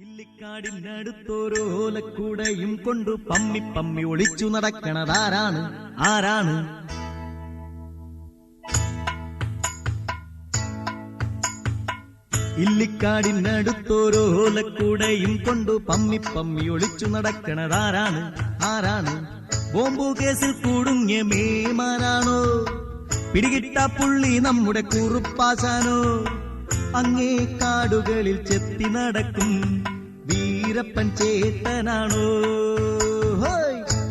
ഇല്ലിക്കാടിനടുത്തൊരു ഓലക്കൂടയും കൊണ്ടു പമ്മി പമ്മി ഒളിച്ചു നടക്കണതാരാണ് ആരാണ്? ഇല്ലിക്കാടിനടുത്തൊരു ഓലക്കൂടയും കൊണ്ടു പമ്മി പമ്മി ഒളിച്ചു നടക്കണതാരാണ് ആരാണ്? ബോംബു കേസിൽ കുടുങ്ങിയ മേമാനാണോ? പിടികിട്ട പുള്ളി നമ്മുടെ കുറുപ്പാശാനോ? അങ്ങേ കാടുകളിൽ ചെത്തി നടക്കും വീരപ്പൻ ചേട്ടനാണോ?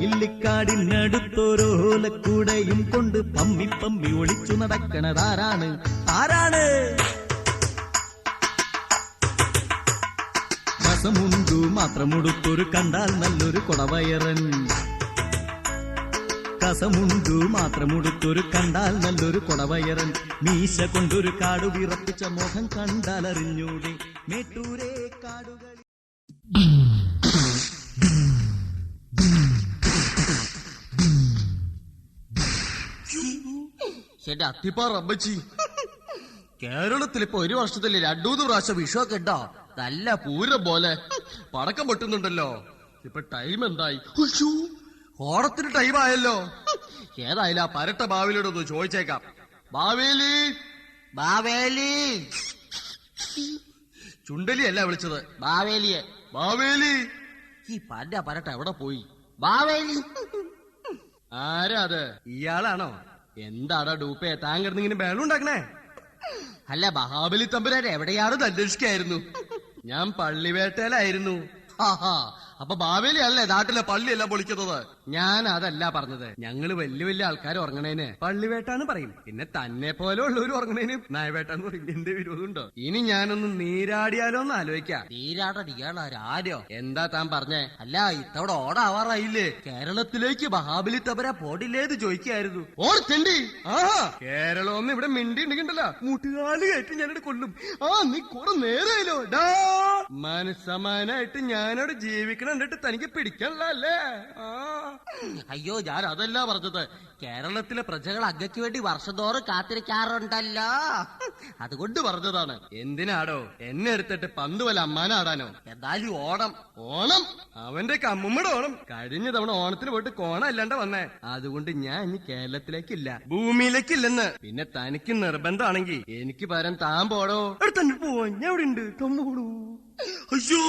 ഇല്ലിക്കാടിനടുത്തൊരു ഓലക്കൂടയും കൊണ്ട് പമ്മി പമ്മി ഒളിച്ചു നടക്കണതാരാണ് ആരാണ്? കസമുണ്ടു മാത്രമുടുത്തൊരു കണ്ടാൽ നല്ലൊരു കൊടവയറൻ. കസമുണ്ടു മാത്രമുടുത്തൊരു കണ്ടാൽ നല്ലൊരു കൊടവയറൻ. മീശ കൊണ്ടൊരു കാടു വിറപ്പിച്ച മോഹം കണ്ടാലറിഞ്ഞൂടെ മേട്ടൂരെ കാടുകളിൽ. എന്റെ അത്തിപ്പാറ അമ്മച്ചി, കേരളത്തിലിപ്പോ ഒരു വർഷത്തില് 2-3 പ്രാവശ്യം വിഷുവൊക്കെ ഉണ്ടോ? നല്ല പൂരം പോലെ പടക്കം പൊട്ടുന്നുണ്ടല്ലോ. ഇപ്പൊ ടൈം എന്തായി? ഓണത്തിന് ടൈം ആയല്ലോ. ഏതായാലും ആ പരട്ട ബാവേലിയോടൊന്ന് ചോദിച്ചേക്കാം. ബാവേലി, ബാവേലി. ചുണ്ടലി അല്ല വിളിച്ചത്, ബാവേലിയെ. ബാവേലി, ഈ പരട്ട എവിടെ പോയി? ബാവേലി. ആരാ അത്? ഇയാളാണോ? എന്താടാ ഡൂപ്പേ താൻ കിടന്നിങ്ങനെ ബഹളം ഉണ്ടാക്കണേ? അല്ല, മഹാബലി തമ്പുരാൻ എവിടെയാണെന്ന് അന്വേഷിക്കായിരുന്നു. ഞാൻ പള്ളിവേട്ടയിലായിരുന്നു. അപ്പൊ ബാവേലി അല്ലേ നാട്ടിലെ പള്ളിയെല്ലാം പൊളിക്കുന്നത്? ഞാൻ അതല്ല പറഞ്ഞത്. ഞങ്ങള് വലിയ വലിയ ആൾക്കാർ ഉറങ്ങണേന് പള്ളിവേട്ടാന്ന് പറയും. പിന്നെ തന്നെ പോലെ ഉള്ളവര് ഉറങ്ങണേന് നായവേട്ടാന്ന് പറയും. എന്റെ വിരോധമുണ്ടോ? ഇനി ഞാനൊന്ന് നീരാടിയാലോ എന്ന് ആലോചിക്കാം. നീരാടിയാളാരോ? എന്താ താൻ പറഞ്ഞേ? അല്ല, ഇത്തവണ ഓടാവാറായില്ലേ? കേരളത്തിലേക്ക് മഹാബലി തമ്പുരാ പോടില്ലേന്ന് ചോദിക്കായിരുന്നു. ഓർത്തണ്ടി. കേരളമൊന്നും ഇവിടെ മിണ്ടി ഉണ്ടെങ്കിണ്ടല്ലോ മുട്ടുകാല് കയറ്റി ഞാനിവിടെ കൊല്ലും. നീ കുറെ നേരമല്ലോ. മനസ്സമാനായിട്ട് ഞാനവിടെ ജീവിക്കണം കണ്ടിട്ട് തനിക്ക് പിടിക്കണല്ലേ? അയ്യോ, ഞാൻ അതല്ല പറഞ്ഞത്. കേരളത്തിലെ പ്രജകൾ അങ്ങയ്ക്ക് വേണ്ടി വർഷത്തോറും കാത്തിരിക്കാറുണ്ടല്ലോ, അതുകൊണ്ട് പറഞ്ഞതാണ്. എന്തിനാടോ എന്നെ എടുത്തിട്ട് പന്ത് വല്ല അമ്മാനാടാനോ? എന്തായാലും ഓണം അവന്റെ കമ്മുമ്മയുടെ ഓണം. കഴിഞ്ഞ തവണ ഓണത്തിന് പോയിട്ട് കോണം അല്ലാണ്ട് വന്നേ. അതുകൊണ്ട് ഞാൻ ഇനി കേരളത്തിലേക്കില്ല, ഭൂമിയിലേക്കില്ലെന്ന്. പിന്നെ തനിക്ക് നിർബന്ധമാണെങ്കിൽ എനിക്ക് പകരം താൻ പോടോ. തന്നെ പോവാൻ ഞാൻ ഇവിടെ ഉണ്ട്. തമ്മോടൂ. അയ്യോ,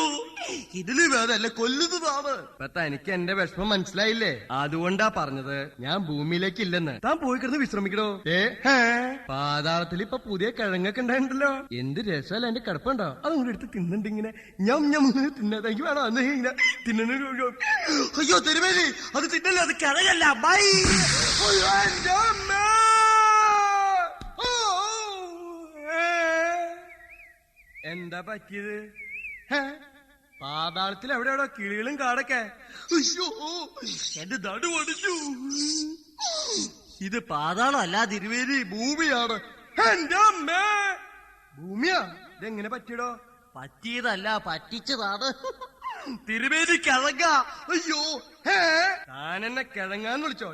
ഇതില് വേദല്ല കൊല്ലുന്നതാണ്. ഇപ്പൊ തനിക്ക് എന്റെ വിഷമം മനസ്സിലായില്ലേ? അതുകൊണ്ടാ പറഞ്ഞത് ഞാൻ ഭൂമിയിലേക്കില്ലെന്ന്. താൻ പോയി കിടന്ന് വിശ്രമിക്കണോ? പാതാളത്തിൽ ഇപ്പൊ പുതിയ കിഴങ്ങൊക്കെ ഉണ്ടായിട്ടുണ്ടല്ലോ. എന്ത് രസമല്ല എന്റെ കിടപ്പുണ്ടോ? അതുകൊണ്ട് എടുത്ത് തിന്നണ്ട് ഇങ്ങനെ തിന്നതെങ്കിൽ വേണോ അന്ന് ഇങ്ങനെ തിന്ന. അയ്യോ തിരുമേനി, അത് തിന്നല്ലേ, അത് കിഴങ്ങല്ല. ബൈ. എന്താ പറ്റിയത്? പാതാളത്തിൽ എവിടെയാണോ കിളികളും കാടൊക്കെ? അയ്യോ, എന്റെ നടു ഒടിച്ചു. ഇത് പാതാളം അല്ല തിരുവേലി, ഭൂമിയാണ്. എന്റെ അമ്മേ, ഭൂമിയാ? ഇതെങ്ങനെ പറ്റിയടോ? പറ്റിയതല്ല, പറ്റിച്ചതാണ്. തിരുവേലി കിഴങ്ങ. അയ്യോ, താനെന്നെ കിഴങ്ങാന്ന് വിളിച്ചോ?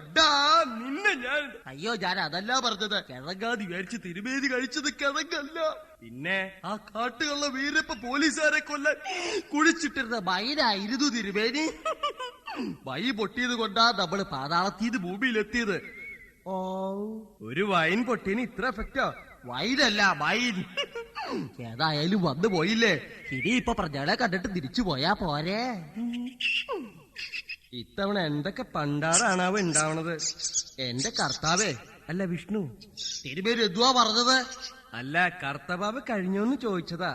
നിന്നെ ഞാൻ. അയ്യോ, ഞാൻ അതല്ല പറഞ്ഞത്. കിഴങ്ങാതി വിചാരിച്ച് തിരുവേലി കഴിച്ചത് കിഴങ്ങല്ല. പിന്നെ ആ കാട്ടുകളുടെ വീരപ്പ പോലീസുകാരെ കൊല്ലാൻ കുഴിച്ചിട്ടിരുന്ന വൈനായിരുന്നു തിരുവേലി. വൈ പൊട്ടിയത് കൊണ്ടാ നമ്മള് പാതാളത്തീന്ന് ഭൂമിയിലെത്തിയത്. ഒരു വൈൻ പൊട്ടിയന് ഇത്ര എഫക്റ്റോ? വൈനല്ല, വൈൻ. ഏതായാലും വന്നു പോയില്ലേ, ഇനിയിപ്പൊ പ്രജകളെ കണ്ടിട്ട് തിരിച്ചു പോയാ പോരെ. ഇത്തവണ എന്തൊക്കെ പണ്ടാറാണാവ ഉണ്ടാവണത്? എന്റെ കർത്താവേ, അല്ല വിഷ്ണു, തിരുമേനി എന്തുവാ പറഞ്ഞത്? അല്ല, കർത്തവാവ് കഴിഞ്ഞോന്ന് ചോദിച്ചതാ.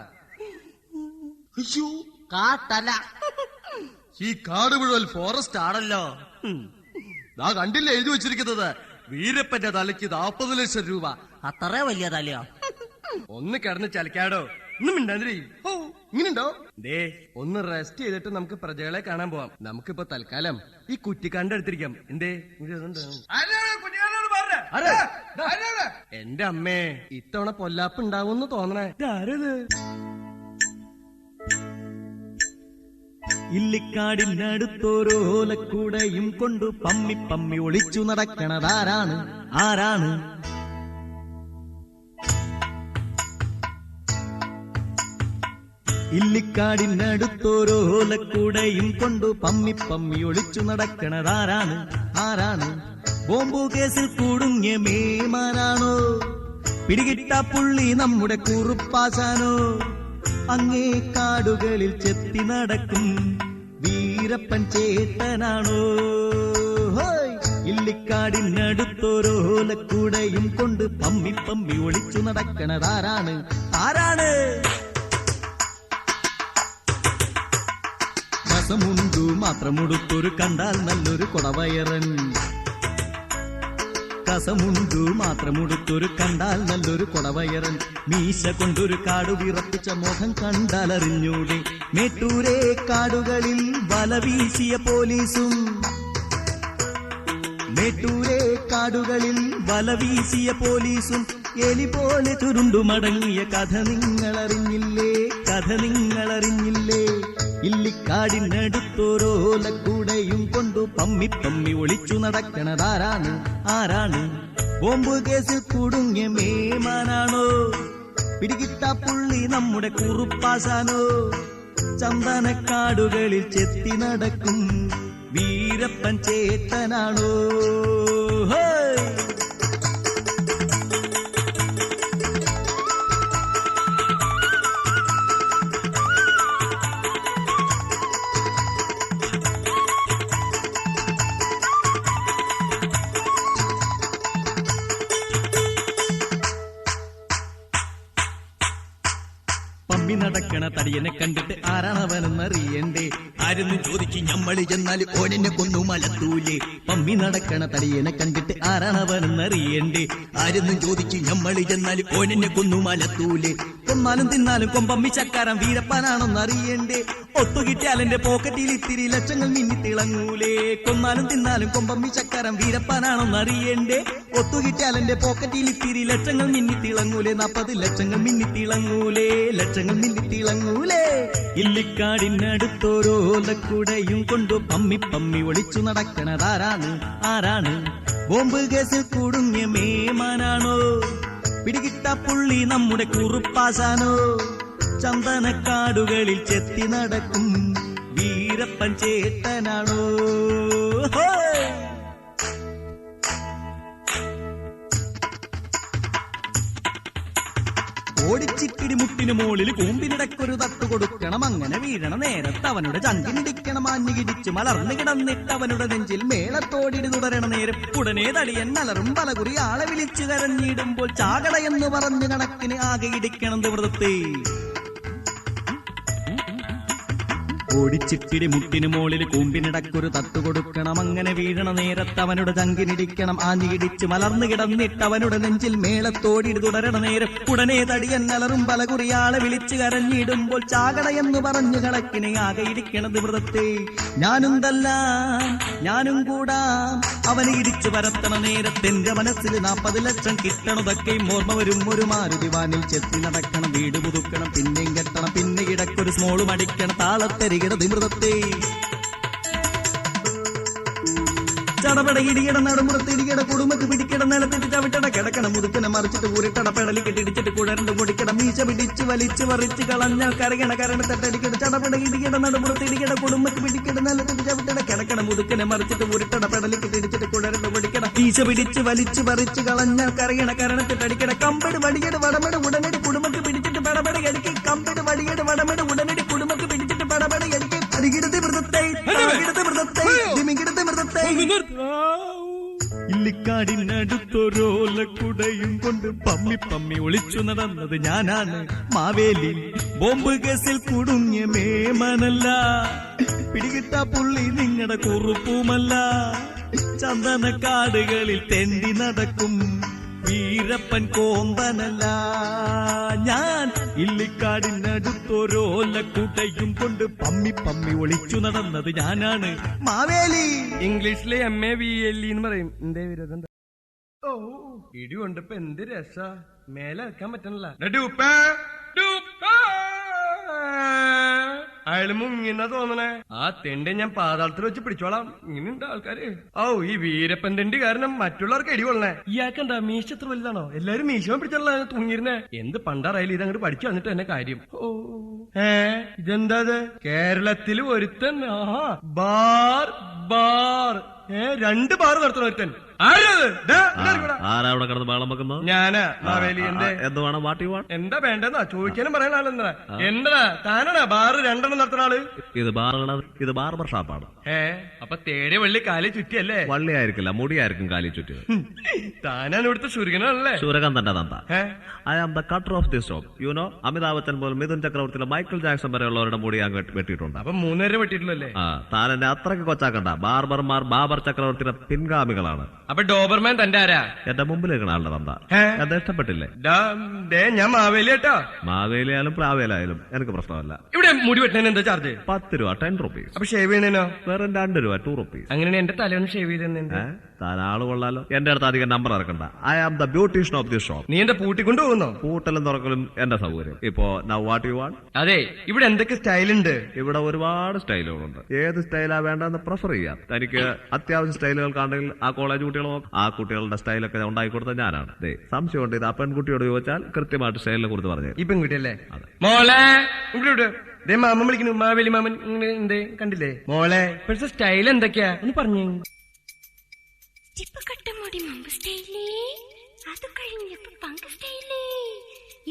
അയ്യോ, കാട്ടല്ല, ഈ കാട് മുഴുവൻ ഫോറസ്റ്റ് ആണല്ലോ. കണ്ടില്ല എഴുതി വെച്ചിരിക്കുന്നത്, വീരപ്പന്റെ തലയ്ക്ക് 40 ലക്ഷം രൂപ. അത്ര വലിയ തലയോ? ഒന്ന് കിടന്ന് ചലിക്കാടോ. ഒന്നും മിണ്ടാതിരി. ഇങ്ങനെയുണ്ടോ? ദേ, ഒന്ന് റെസ്റ്റ് ചെയ്തിട്ട് നമുക്ക് പ്രജകളെ കാണാൻ പോവാം. നമുക്കിപ്പോ തൽക്കാലം ഈ കുറ്റിക്കാണ്ട് എടുത്തിരിക്കാം. എന്തേ? എന്റെ അമ്മേ, ഇത്തവണ പൊല്ലാപ്പ് ഉണ്ടാവുമെന്ന് തോന്നണേ. ആരത്? ഇല്ലിക്കാടിനടുത്തൊരു ഓലക്കൂടയും കൊണ്ടു പമ്മി പമ്മി ഒളിച്ചു നടക്കണതാരാണ് ആരാണ്? ഇല്ലിക്കാടിനടുത്തോരോലക്കൂടയും കൊണ്ടു പമ്മി പമ്മി ഒളിച്ചു നടക്കണതാരാണ് ആരാണ് ബോംബു കേസിൽ കുടുങ്ങിയ മേമാനാണോ പിടികിട്ട പുള്ളി നമ്മുടെ കുറുപ്പാശാനോ അങ്ങേ കാടുകളിൽ ചെത്തി നടക്കും വീരപ്പൻ ചേട്ടനാണോ ഇല്ലിക്കാടിനടുത്തോരോലക്കൂടയും കൊണ്ട് പമ്മി പമ്മി ഒളിച്ചു നടക്കണതാരാണ് ആരാണ് രസമുണ്ടു മാത്രമുടുത്തൊരു കണ്ടാൽ നല്ലൊരു കൊടവയറൻ രസമുണ്ടു മാത്രമുടുത്തൊരു കണ്ടാൽ നല്ലൊരു കൊടവയറൻ മീശ കൊണ്ടൊരു കാടു വിറപ്പിച്ച മുഖം കണ്ടാലറിഞ്ഞൂടെ മേട്ടൂരെ കാടുകളിൽ വല വീശിയ പോലീസും മേട്ടൂരെ കാടുകളിൽ വല വീശിയ പോലീസും എലി പോലെ ചുരുണ്ടു മടങ്ങിയ കഥ നിങ്ങളറിഞ്ഞില്ലേ ഇല്ലിക്കാടിനടുത്തോരോലക്കൂടയും കൊണ്ടു പമ്മി പമ്മി ഒളിച്ചു നടക്കണതാരാണ് ആരാണ് ബോംബ് കേസിൽ കുടുങ്ങിയ മേമാനാണോ പിടികിട്ട പുള്ളി നമ്മുടെ കുറുപ്പാശാനോ ചന്ദനക്കാടുകളിൽ ചെത്തി നടക്കും വീരപ്പൻ ചേട്ടനാണോ പമ്മി നടക്കണ തടിയനെ കണ്ടിട്ട് ആരാണവനെന്നറിയണ്ടേ ആരെന്ന് ചോദിച്ചു ഞമ്മളി ചെന്നാൽ ഓനെന്നെ കൊന്നു മലത്തൂലേ പമ്മി നടക്കണ തടിയനെ കണ്ടിട്ട് ആരാണവനെന്നറിയണ്ടേ ആരെന്ന് ചോദിച്ചു ഞമ്മളി ചെന്നാൽ ഓനെന്നെ കൊന്നു മലത്തൂലേ കൊന്നാലും തിന്നാലും കൊമ്പമ്മി ചക്കാരം വീരപ്പനാണെന്നറിയണ്ടേ ഒത്തുകിട്ടിയാൽ എന്റെ പോക്കറ്റിൽ ഇത്തിരി ലക്ഷങ്ങൾ മിന്നിത്തിളങ്ങൂലേ കൊന്നാലും തിന്നാലും കൊമ്പമ്മി ചക്കാരം വീരപ്പനാണെന്നറിയണ്ടേ ഒത്തുകിട്ടിയാൽ എന്റെ പോക്കറ്റിൽ ഇത്തിരി ലക്ഷങ്ങൾ മിന്നിത്തിളങ്ങൂലേ 40 ലക്ഷങ്ങൾ മിന്നിത്തിളങ്ങൂലേ ലക്ഷങ്ങൾ മിന്നിത്തിളങ്ങൂലേ ഇല്ലിക്കാടിനടുത്തോരോലക്കൂടയും കൊണ്ടു പമ്മി പമ്മി ഒളിച്ചു നടക്കണതാരാണ് ആരാണ് ബോംബ് കേസിൽ കുടുങ്ങിയ മേമാനാണോ പിടികിട്ട പുള്ളി നമ്മുടെ കുറുപ്പാശാനോ ചന്ദനക്കാടുകളിൽ ചെത്തി നടക്കും വീരപ്പൻ ചേട്ടനാണോ ഓടിച്ചിക്കിടി മുട്ടിനു മോളിൽ കൂമ്പിനിടക്കൊരു തട്ടു കൊടുക്കണം അങ്ങനെ വീഴണ നേരത്ത് അവനുടെ ചങ്കിനിടിക്കണം ആഞ്ഞുകിടിച്ചു മലർന്നു കിടന്നിട്ട് അവനുടെ നെഞ്ചിൽ മേളത്തോടിന് തുടരണ നേരം ഉടനെ തടിയൻ അലറും പലകുറി ആളെ വിളിച്ചു കരഞ്ഞിടുമ്പോൾ ചാകടയെന്ന് പറഞ്ഞു കണക്കിന് ആകെ ഇടിക്കണം വൃത്തത്തെ ഓടിച്ചിട്ടിടി മുട്ടിനു മോളിൽ കൂമ്പിനിടക്കൊരു തട്ടു കൊടുക്കണം അങ്ങനെ വീഴണ നേരത്ത് അവനുടെ ചങ്കിനിടിക്കണം ആഞ്ഞിടിച്ച് മലർന്നു കിടന്നിട്ട് അവനുടെ നെഞ്ചിൽ മേളത്തോടിന് തുടരണ നേരം ഉടനെ തടിയൻ അലറും പലകുറിയാളെ വിളിച്ചു കരഞ്ഞിടുമ്പോൾ ചാകടയെന്ന് പറഞ്ഞു കണക്കിനെ ആകെ ഇടിക്കണത് വൃത്തത്തെ ഞാനും കൂടാം അവനെ ഇടിച്ചു പരത്തണ നേരത്തെന്റെ മനസ്സിൽ 40 ലക്ഷം കിട്ടണതൊക്കെയും ഓർമ്മ വരും ഒരു മാരുതി വാനിൽ ചെത്തി നടക്കണം വീട് പുതുക്കണം പിന്നെയും കെട്ടണം പിന്നെ ഇടക്കൊരു സ്മോളും അടിക്കണം താളത്തെരികട മൃതത്തെ ചടപട ഇടികട നടുമുറത്ത് ഇടികട കുടുംബത്ത് പിടിക്കട നിലത്തിട്ട് ചവിട്ടട കിടക്കണം മുതുക്കനെ മറിച്ചിട്ട് ഊരിട്ടട പെടലി കെട്ടിടിച്ചിട്ട് കുഴണ്ട് പൊടിക്കട മീശ പിടിച്ച് വലിച്ചു വറിച്ച് കളഞ്ഞാൽ കരകണ കരണത്തട്ടടിക്കട ചടപട ഇടികട നടുമുറത്ത് ഇടികട കുടുംബത്ത് പിടിക്കട നിലത്തിട്ട് ചവിട്ടട കിടക്കണം മുതുക്കനെ മറിച്ചിട്ട് ഊരിട്ടട പെടലി കെട്ടിടിച്ചിട്ട് കുഴണ്ട് പൊടിക്കട മീശ പിടിച്ച് വലിച്ചു വറിച്ച് കളഞ്ഞാൽ കരകണ കരണത്തിട്ടടിക്കട കമ്പട് വടികട് വടമട് ഉടനടി കുടുംബത്ത് പിടിച്ചിട്ട് പടപട അടിക്കി കമ്പട് വടികട് വടമട് ഉടനടി കുടുംബത്ത് പിടിച്ചിട്ട് പടപട അടിക്കി അടികിടത് മൃതത്തെ ഇല്ലിക്കാടിനടുത്തോരോലക്കുടയും കൊണ്ട് പമ്മി പമ്മി ഒളിച്ചു നടന്നത് ഞാനാണ് മാവേലി ബോംബ് കേസിൽ കുടുങ്ങിയ മേമനല്ല പിടികിട്ട പുള്ളി നിങ്ങളുടെ കുറുപ്പുമല്ല ചന്ദനക്കാടുകളിൽ തെണ്ടി നടക്കും വീരപ്പൻ കോമ്പനല്ല ഞാൻ ഇല്ലിക്കാടിനടുത്തോരോലക്കുടയും കൊണ്ട് പമ്മി പമ്മി ഒളിച്ചു നടന്നത് ഞാനാണ് മാവേലി ഇംഗ്ലീഷില് MAVLE എന്ന് പറയും. എന്തേ വിരോധം? ഓ ഇടി കൊണ്ടിപ്പോ എന്ത് രസ മേലെ ഇറക്കാൻ പറ്റണല്ല. അയാള് മുങ്ങിന്ന തോന്നണേ. ആ തെണ്ടി ഞാൻ പാതാളത്തിൽ വെച്ച് പിടിച്ചോളാം. ഇങ്ങനെയുണ്ട് ആൾക്കാര്. ഈ വീരപ്പൻ തെണ്ടി കാരണം മറ്റുള്ളവർക്ക് എടി കൊള്ളണേ. ഇയാൾക്കെന്താ മീശ എത്ര വലുതാണോ? എല്ലാരും മീശ പിടിച്ചോളാ തൂങ്ങിയിരുന്നേ. എന്ത് പണ്ടാറായാലും ഇത് അങ്ങോട്ട് പഠിച്ചു വന്നിട്ട് തന്നെ കാര്യം. ഇതെന്താ കേരളത്തിൽ ഒരുത്തൻ ബാർ ബാർ 2 ബാർ നടത്തണ ഒരുത്തൻ. ആരാ അവിടെ കിടന്ന് ബഹളം വെക്കുന്നത്? ഞാനാ മാവേലി. എന്ത് വേണം? എന്താ വേണ്ടെന്നാ ചോദിക്കാനും പറയാൻ ആളെന്താ? എന്താ താനാണാ ബാറ് 2 നടത്തുന്ന ആള്? ഇത് ബാർബർ ഷാപ്പാണ്. അപ്പൊ തേടിയ വള്ളി കാലി ചുറ്റിയല്ലേ? വള്ളിയായിരിക്കില്ല, മുടിയായിരിക്കും കാലി ചുറ്റിയത്. താനാണ് ഇവിടുത്തെ ശൂരകനല്ലേ? ശൂരകൻ തന്നെ തന്ത. I am the cutter of this job. You know, Amitabh Bachchan പോലും മിഥുൻ ചക്രവർത്തിയിലെ മൈക്കിൾ ജാക്സൺ വരെയുള്ളവരുടെ മുടി ഞാൻ വെട്ടിയിട്ടുണ്ട്. അപ്പൊ 3 പേരെ വെട്ടിയിട്ടില്ലല്ലേ? താൻ എന്നെ അത്രയ്ക്ക് കൊച്ചാക്കണ്ട. ബാർബർമാർ ബാബർ ചക്രവർത്തിയുടെ പിൻഗാമികളാണ്. അപ്പൊ ഡോബർമാൻ തന്റെ ആരാ? എന്റെ മുമ്പിലേക്കാണ് ആളുടെ തന്ത. അത് ഇഷ്ടപ്പെട്ടില്ലേ? ഞാൻ മാവേലി കേട്ടോ. മാവേലിയായാലും പ്രാവേലായാലും എനിക്ക് പ്രശ്നമല്ല. ഇവിടെ മുടി വെട്ടുന്നതിന് എന്താ ചാർജ്? 10 രൂപ, 10 rupees. അപ്പൊ ഷേവ് ചെയ്യുന്നതിനോ? വെറും 2 രൂപ, 2 rupees. അങ്ങനെ എന്റെ തലയൊന്ന് ഷേവ് ചെയ്ത് താൻ ആള് കൊള്ളാലോ. എന്റെ അടുത്ത് അധികം നമ്പർ ഇറക്കണ്ട. I am the beautician of this shop. നീ എന്താ പൂട്ടിക്കൊണ്ടു പോകുന്നോ? പൂട്ടലും തുറക്കലും എന്റെ സൗകര്യം. ഇപ്പോ നൗ വാട്ട് യു വാണ്ട്? അതെ, ഇവിടെ എന്തൊക്കെ സ്റ്റൈൽ ഉണ്ട്? ഇവിടെ ഒരുപാട് സ്റ്റൈലുകളുണ്ട്. ഏത് സ്റ്റൈലാ വേണ്ടെന്ന് പ്രിഫർ ചെയ്യാം. തനിക്ക് അത്യാവശ്യം സ്റ്റൈലുകൾക്കാണെങ്കിൽ ആ കോളേജ് കുട്ടികളോ ആ കുട്ടികളുടെ സ്റ്റൈലൊക്കെ ഉണ്ടാക്കി കൊടുത്ത ഞാനാണ്. സംശയമുണ്ട്. ഇത് ആ പെൺകുട്ടിയോട് ചോദിച്ചാൽ കൃത്യമായിട്ട് സ്റ്റൈലിനെ കുറിച്ച് പറഞ്ഞു. ഈ പെൺകുട്ടിയല്ലേ? മോളെ ഇവിടെ മാമൻ വിളിക്കുന്നു. മാവേലി മാമൻ എന്തേ കണ്ടില്ലേ? മോളെ ഇപ്പോഴത്തെ സ്റ്റൈൽ എന്തൊക്കെയാ ഒന്ന് പറഞ്ഞു. മുടി മുമ്പ് സ്റ്റൈലേ, അത് കഴിഞ്ഞപ്പോ പങ്ക് സ്റ്റൈലേ,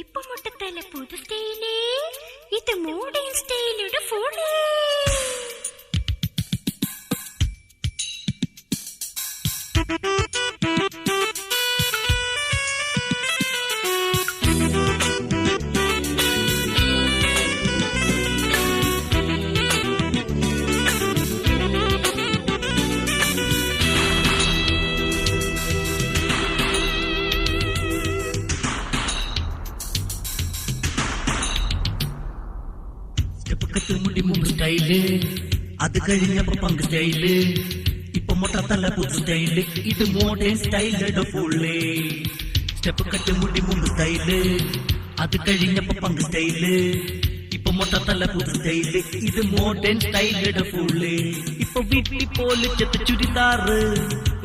ഇപ്പൊ മുട്ടത്തല പുതു സ്റ്റൈലേ, ഇത് മോഡേൺ സ്റ്റൈലുടെ ഫോളേ. മുടി മുമ്പ് സ്റ്റൈല്, അത് കഴിഞ്ഞപ്പോ പങ്ക് സ്റ്റൈല്, ഇപ്പൊ മൊട്ടത്തല്ല പുതു സ്റ്റൈല്, ഇത് മോഡേൺ സ്റ്റൈലുടെ ഫുള്ള്. സ്റ്റെപ്പ് കട്ട് മുടി മുമ്പ് സ്റ്റൈല്, അത് കഴിഞ്ഞപ്പോ പങ്ക് സ്റ്റൈല്, ഇപ്പൊ മൊട്ടത്തല്ല പുതു സ്റ്റൈല്, ഇത് മോഡേൺ സ്റ്റൈലുടെ ഫുള്ള്. ഇപ്പൊ വീട്ടിൽ പോലെ ചെത്ത് ചുരിദാറ്,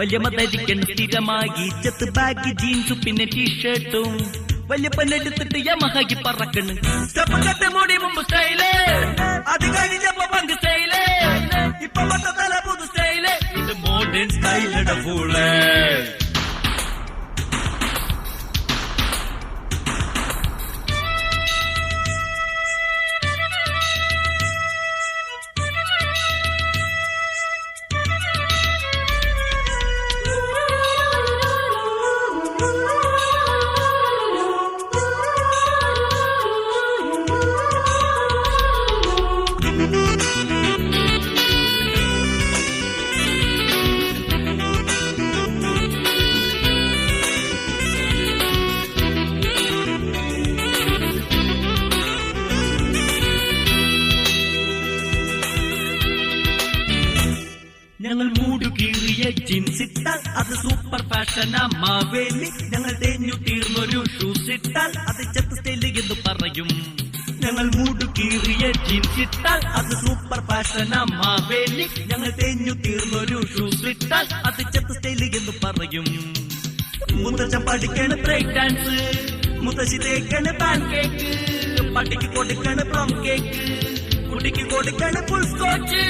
വലിയ മതരിക്കൻ സ്ഥിരമായി ചെത്ത് ബാഗ് ജീൻസും പിന്നെ ടീഷർട്ടും, വലിയ പല്ലെടുത്തിട്ട് യമഹാക്കി പറക്കണ്. സ്റ്റെപ്പ് കട്ട് മുടി മുമ്പ് സ്റ്റൈല്, അത് കഴിഞ്ഞപ്പോ പങ്ക് സ്റ്റൈല്, ഇപ്പൊ മൊത്തത്തല പുതു സ്റ്റൈല്, ഇത് മോഡേൺ സ്റ്റൈലുടെ ഫുള്ള്. ഞങ്ങൾ മൂടുകീറിയ ജീൻസ് ഇട്ടാൽ അത് സൂപ്പർ ഫാഷനാ മാവേലി. ഞങ്ങൾ തേഞ്ഞു തീർന്നൊരു ഷൂസ് ഇട്ടാൽ അത് ചെത്ത് സ്റ്റൈല് എന്ന് പറയും. ഞങ്ങൾ മൂടുകീറിയ ജീൻസ് ഇട്ടാൽ അത് സൂപ്പർ ഫാഷനാ മാവേലി. ഞങ്ങൾ തേഞ്ഞു തീർന്നൊരു ഷൂസ് ഇട്ടാൽ അത് ചെത്ത് സ്റ്റൈല് എന്ന് പറയും. മുത്തച്ഛൻ പഠിക്കണ് ബ്രേക്ക് ഡാൻസ്, മുത്തശ്ശി തേക്കണ് പാൻ കേക്ക്, പട്ടിക്ക് കൊടുക്കണ് പ്ലം കേക്ക്, കുട്ടിക്ക് കൊടുക്കണ് ഫുൾ സ്കോച്ച്.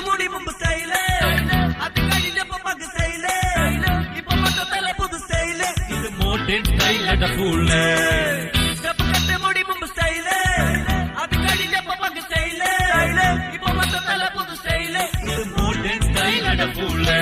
മുടി മുമ്പ് സ്റ്റൈല്, അത് കഴിഞ്ഞപ്പോ പങ്ക് സ്റ്റൈല്, ഇപ്പൊ മൊത്തത്തല പുതു സ്റ്റൈല്, ഇത് മോഡേൺ സ്റ്റൈലുടെ ഫുള്ള്. മുടി മുമ്പ് സ്റ്റൈല്, അത് കഴിഞ്ഞപ്പോ പങ്ക് സ്റ്റൈല്, ഇപ്പൊ മൊത്തത്തല പുതു സ്റ്റൈല്, ഇത് മോഡേൺ സ്റ്റൈലുടെ ഫുള്ള്.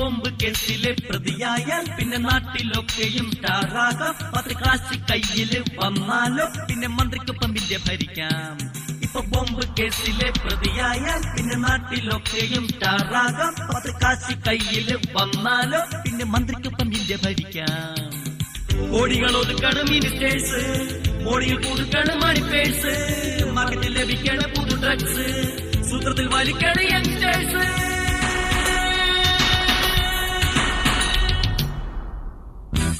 ബോംബ് കേസിലെ പ്രതിയായാൽ പിന്നെ നാട്ടിലൊക്കെയും സ്റ്റാറാകാം. 10 കാശ് കയ്യില് വന്നാലോ പിന്നെ മന്ത്രിക്കൊപ്പം ഇന്ത്യ ഭരിക്കാം. ഇപ്പൊ ബോംബ് കേസിലെ പ്രതിയായാൽ പിന്നെ നാട്ടിലൊക്കെയും സ്റ്റാറാകാം. 10 കാശ് കയ്യില് വന്നാലോ പിന്നെ മന്ത്രിക്കൊപ്പം ഇന്ത്യ ഭരിക്കാം. കോടികൾ ഒതുക്കണം മിനിസ്റ്റേഴ്സ്, മോടിയിൽ കൊടുക്കണം മണി പേഴ്സ്, മാർക്കറ്റിൽ ലഭിക്കണ പുതു ഡ്രഗ്സ്, സൂത്രത്തിൽ വലിക്കണ യങ്സ്റ്റേഴ്സ്.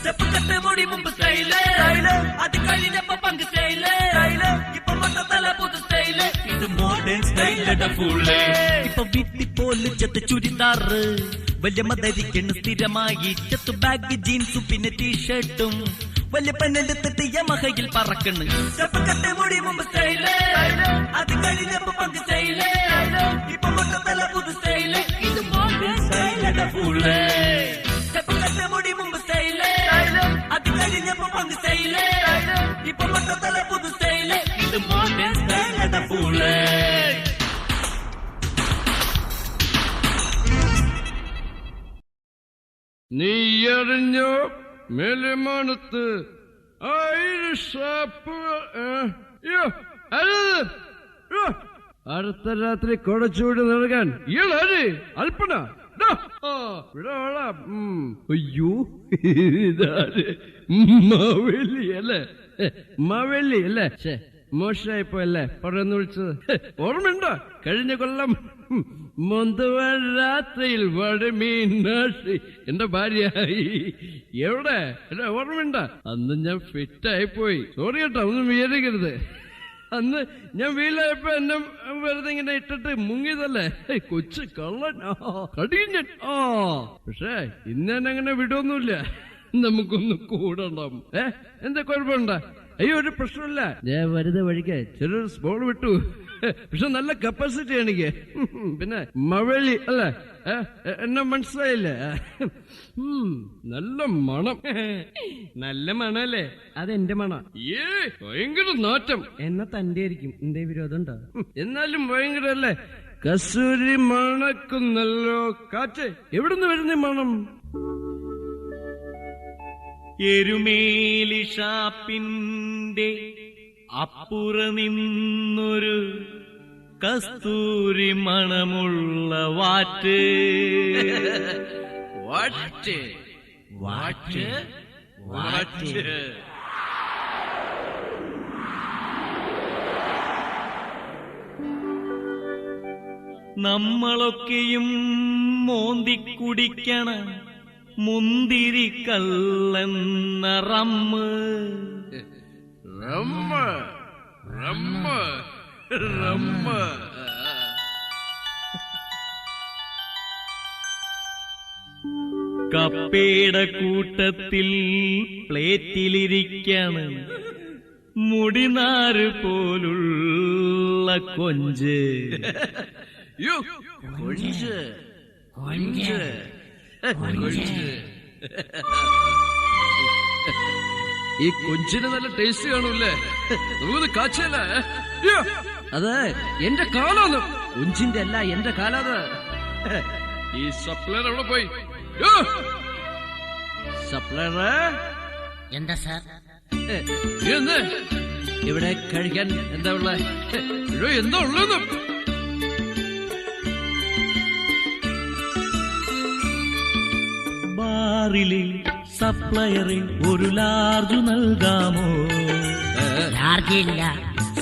സ്റ്റെപ്പ് കട്ട് മുടി മുമ്പ് സ്റ്റൈല്, അത് കഴിഞ്ഞപ്പോ പങ്ക് സ്റ്റൈല്, ഇപ്പൊ മൊത്തത്തല പുതു സ്റ്റൈല്. ഇത് മോഡേൺ സ്റ്റൈലട ഫുള്ള്. ഇപ്പൊ വീട്ടിൽ പോലെ ചെത്ത ചുരിദാറ്, വലിയ മധരിക്കണ സ്ഥിരമായി ചെത്ത് ബാഗ് ജീൻസും പിന്നെ ടീഷർട്ടും, വലിയ പെണ്ണിന്റെ തെറ്റ് യമഹയിൽ പറക്കണ്. സ്റ്റെപ്പ് കട്ട് മുടി മുമ്പ് സ്റ്റൈല്, അത് കഴിഞ്ഞപ്പോ പങ്ക് സ്റ്റൈല്, ഇപ്പൊ മൊത്തത്തല പുതു സ്റ്റൈല്. ഇത് മോഡേൺ സ്റ്റൈലട ഫുള്ള്. സ്റ്റെപ്പ് കട്ട് മുടി മുമ്പ് സ്റ്റൈല്, അത് കഴിഞ്ഞപ്പോ പങ്ക് സ്റ്റൈല്, ഇപ്പൊ മൊത്തത്തല പുതു സ്റ്റൈല്. ഇത് മോഡേൺ സ്റ്റൈലട ഫുള്ള്. നീ എറിഞ്ഞോ മേലമാനത്ത് അടുത്ത രാത്രി കൊടച്ചൂട് നൽകാൻ ഇയാളാര് അൽപ്പന. അയ്യോ ഇതാര് മാവേലി അല്ലേ? മാവേലി അല്ലേ? മോശമായിപ്പോയല്ലേ പറയുന്നു വിളിച്ചത്. ഓർമ്മയുണ്ടോ കഴിഞ്ഞ കൊല്ലം മുന്തുവാൻ രാത്രിയിൽ വടമീനാശി എന്റെ ഭാര്യയായി? എവിടെ എന്നെ ഓർമ്മയുണ്ടോ? അന്ന് ഞാൻ ഫിറ്റായി പോയി. സോറി കേട്ടോ, ഒന്നും വിചാരിക്കരുത്. അന്ന് ഞാൻ വീലായപ്പോ എന്നെ വെറുതെ ഇങ്ങനെ ഇട്ടിട്ട് മുങ്ങിയതല്ലേ. കൊച്ചു കള്ളൻ കടിഞ്ഞൻ. പക്ഷേ ഇന്ന് തന്നെ അങ്ങനെ വിടൊന്നുമില്ല. നമുക്കൊന്ന് കൂടണം. എന്താ കുഴപ്പമുണ്ടോ? അയ്യോ ഒരു പ്രശ്നമില്ല. ഞാൻ വരുന്ന വഴിക്ക് ചെറിയൊരു സ്മോൾ വിട്ടു. പക്ഷെ നല്ല കപ്പാസിറ്റി എനിക്ക്. പിന്നെ മവളി അല്ലേ? എന്നെ മനസ്സിലായില്ലേ? നല്ല മണം. നല്ല മണല്ലേ? അതെന്റെ മണ. ഭയങ്കര നാറ്റം. എന്നെ തന്റെ ആയിരിക്കും. എന്റെ വിരോധം ഉണ്ടോ? എന്നാലും ഭയങ്കര അല്ലേ? കസൂരി മണക്കുന്നല്ലോ. കാറ്റ് എവിടുന്ന് വരുന്ന മണം? എരുമേലി ഷാപ്പിന്റെ അപ്പുറ നിന്നൊരു കസ്തൂരി മണമുള്ള വാറ്റ്. വാറ്റ് വാറ്റ് വാറ്റ്. നമ്മളൊക്കെയും മോന്തിക്കുടിക്കണ മുന്തിരി കള്ളെന്ന റമ്മ്. Rum rum rum. കപ്പയുടെ കൂട്ടത്തിൽ പ്ലേറ്റിലിരിക്കാണ് മുടിനാര് പോലുള്ള കൊഞ്ച്. കൊഞ്ച് കൊഞ്ച് കൊഞ്ച്. ഈ കൊഞ്ചിന് നല്ല ടേസ്റ്റ് കാണൂല്ലേ? നമുക്കൊന്ന് കാച്ചല്ലേ? അതെ എന്റെ കാലാണ്. കൊഞ്ചിന്റെ അല്ല എന്റെ കാലാത്. ഈ സപ്ലയർ എവിടെ പോയി? സപ്ലയറ് എന്താ സാർ? എന്ന് ഇവിടെ കഴിക്കാൻ എന്താ ഉള്ള? എന്താ ഉള്ളത്? ബാറിലെ സപ്ലയറെ ഒരു ലാർജ് നൽകാമോ? ലാർജില്ല,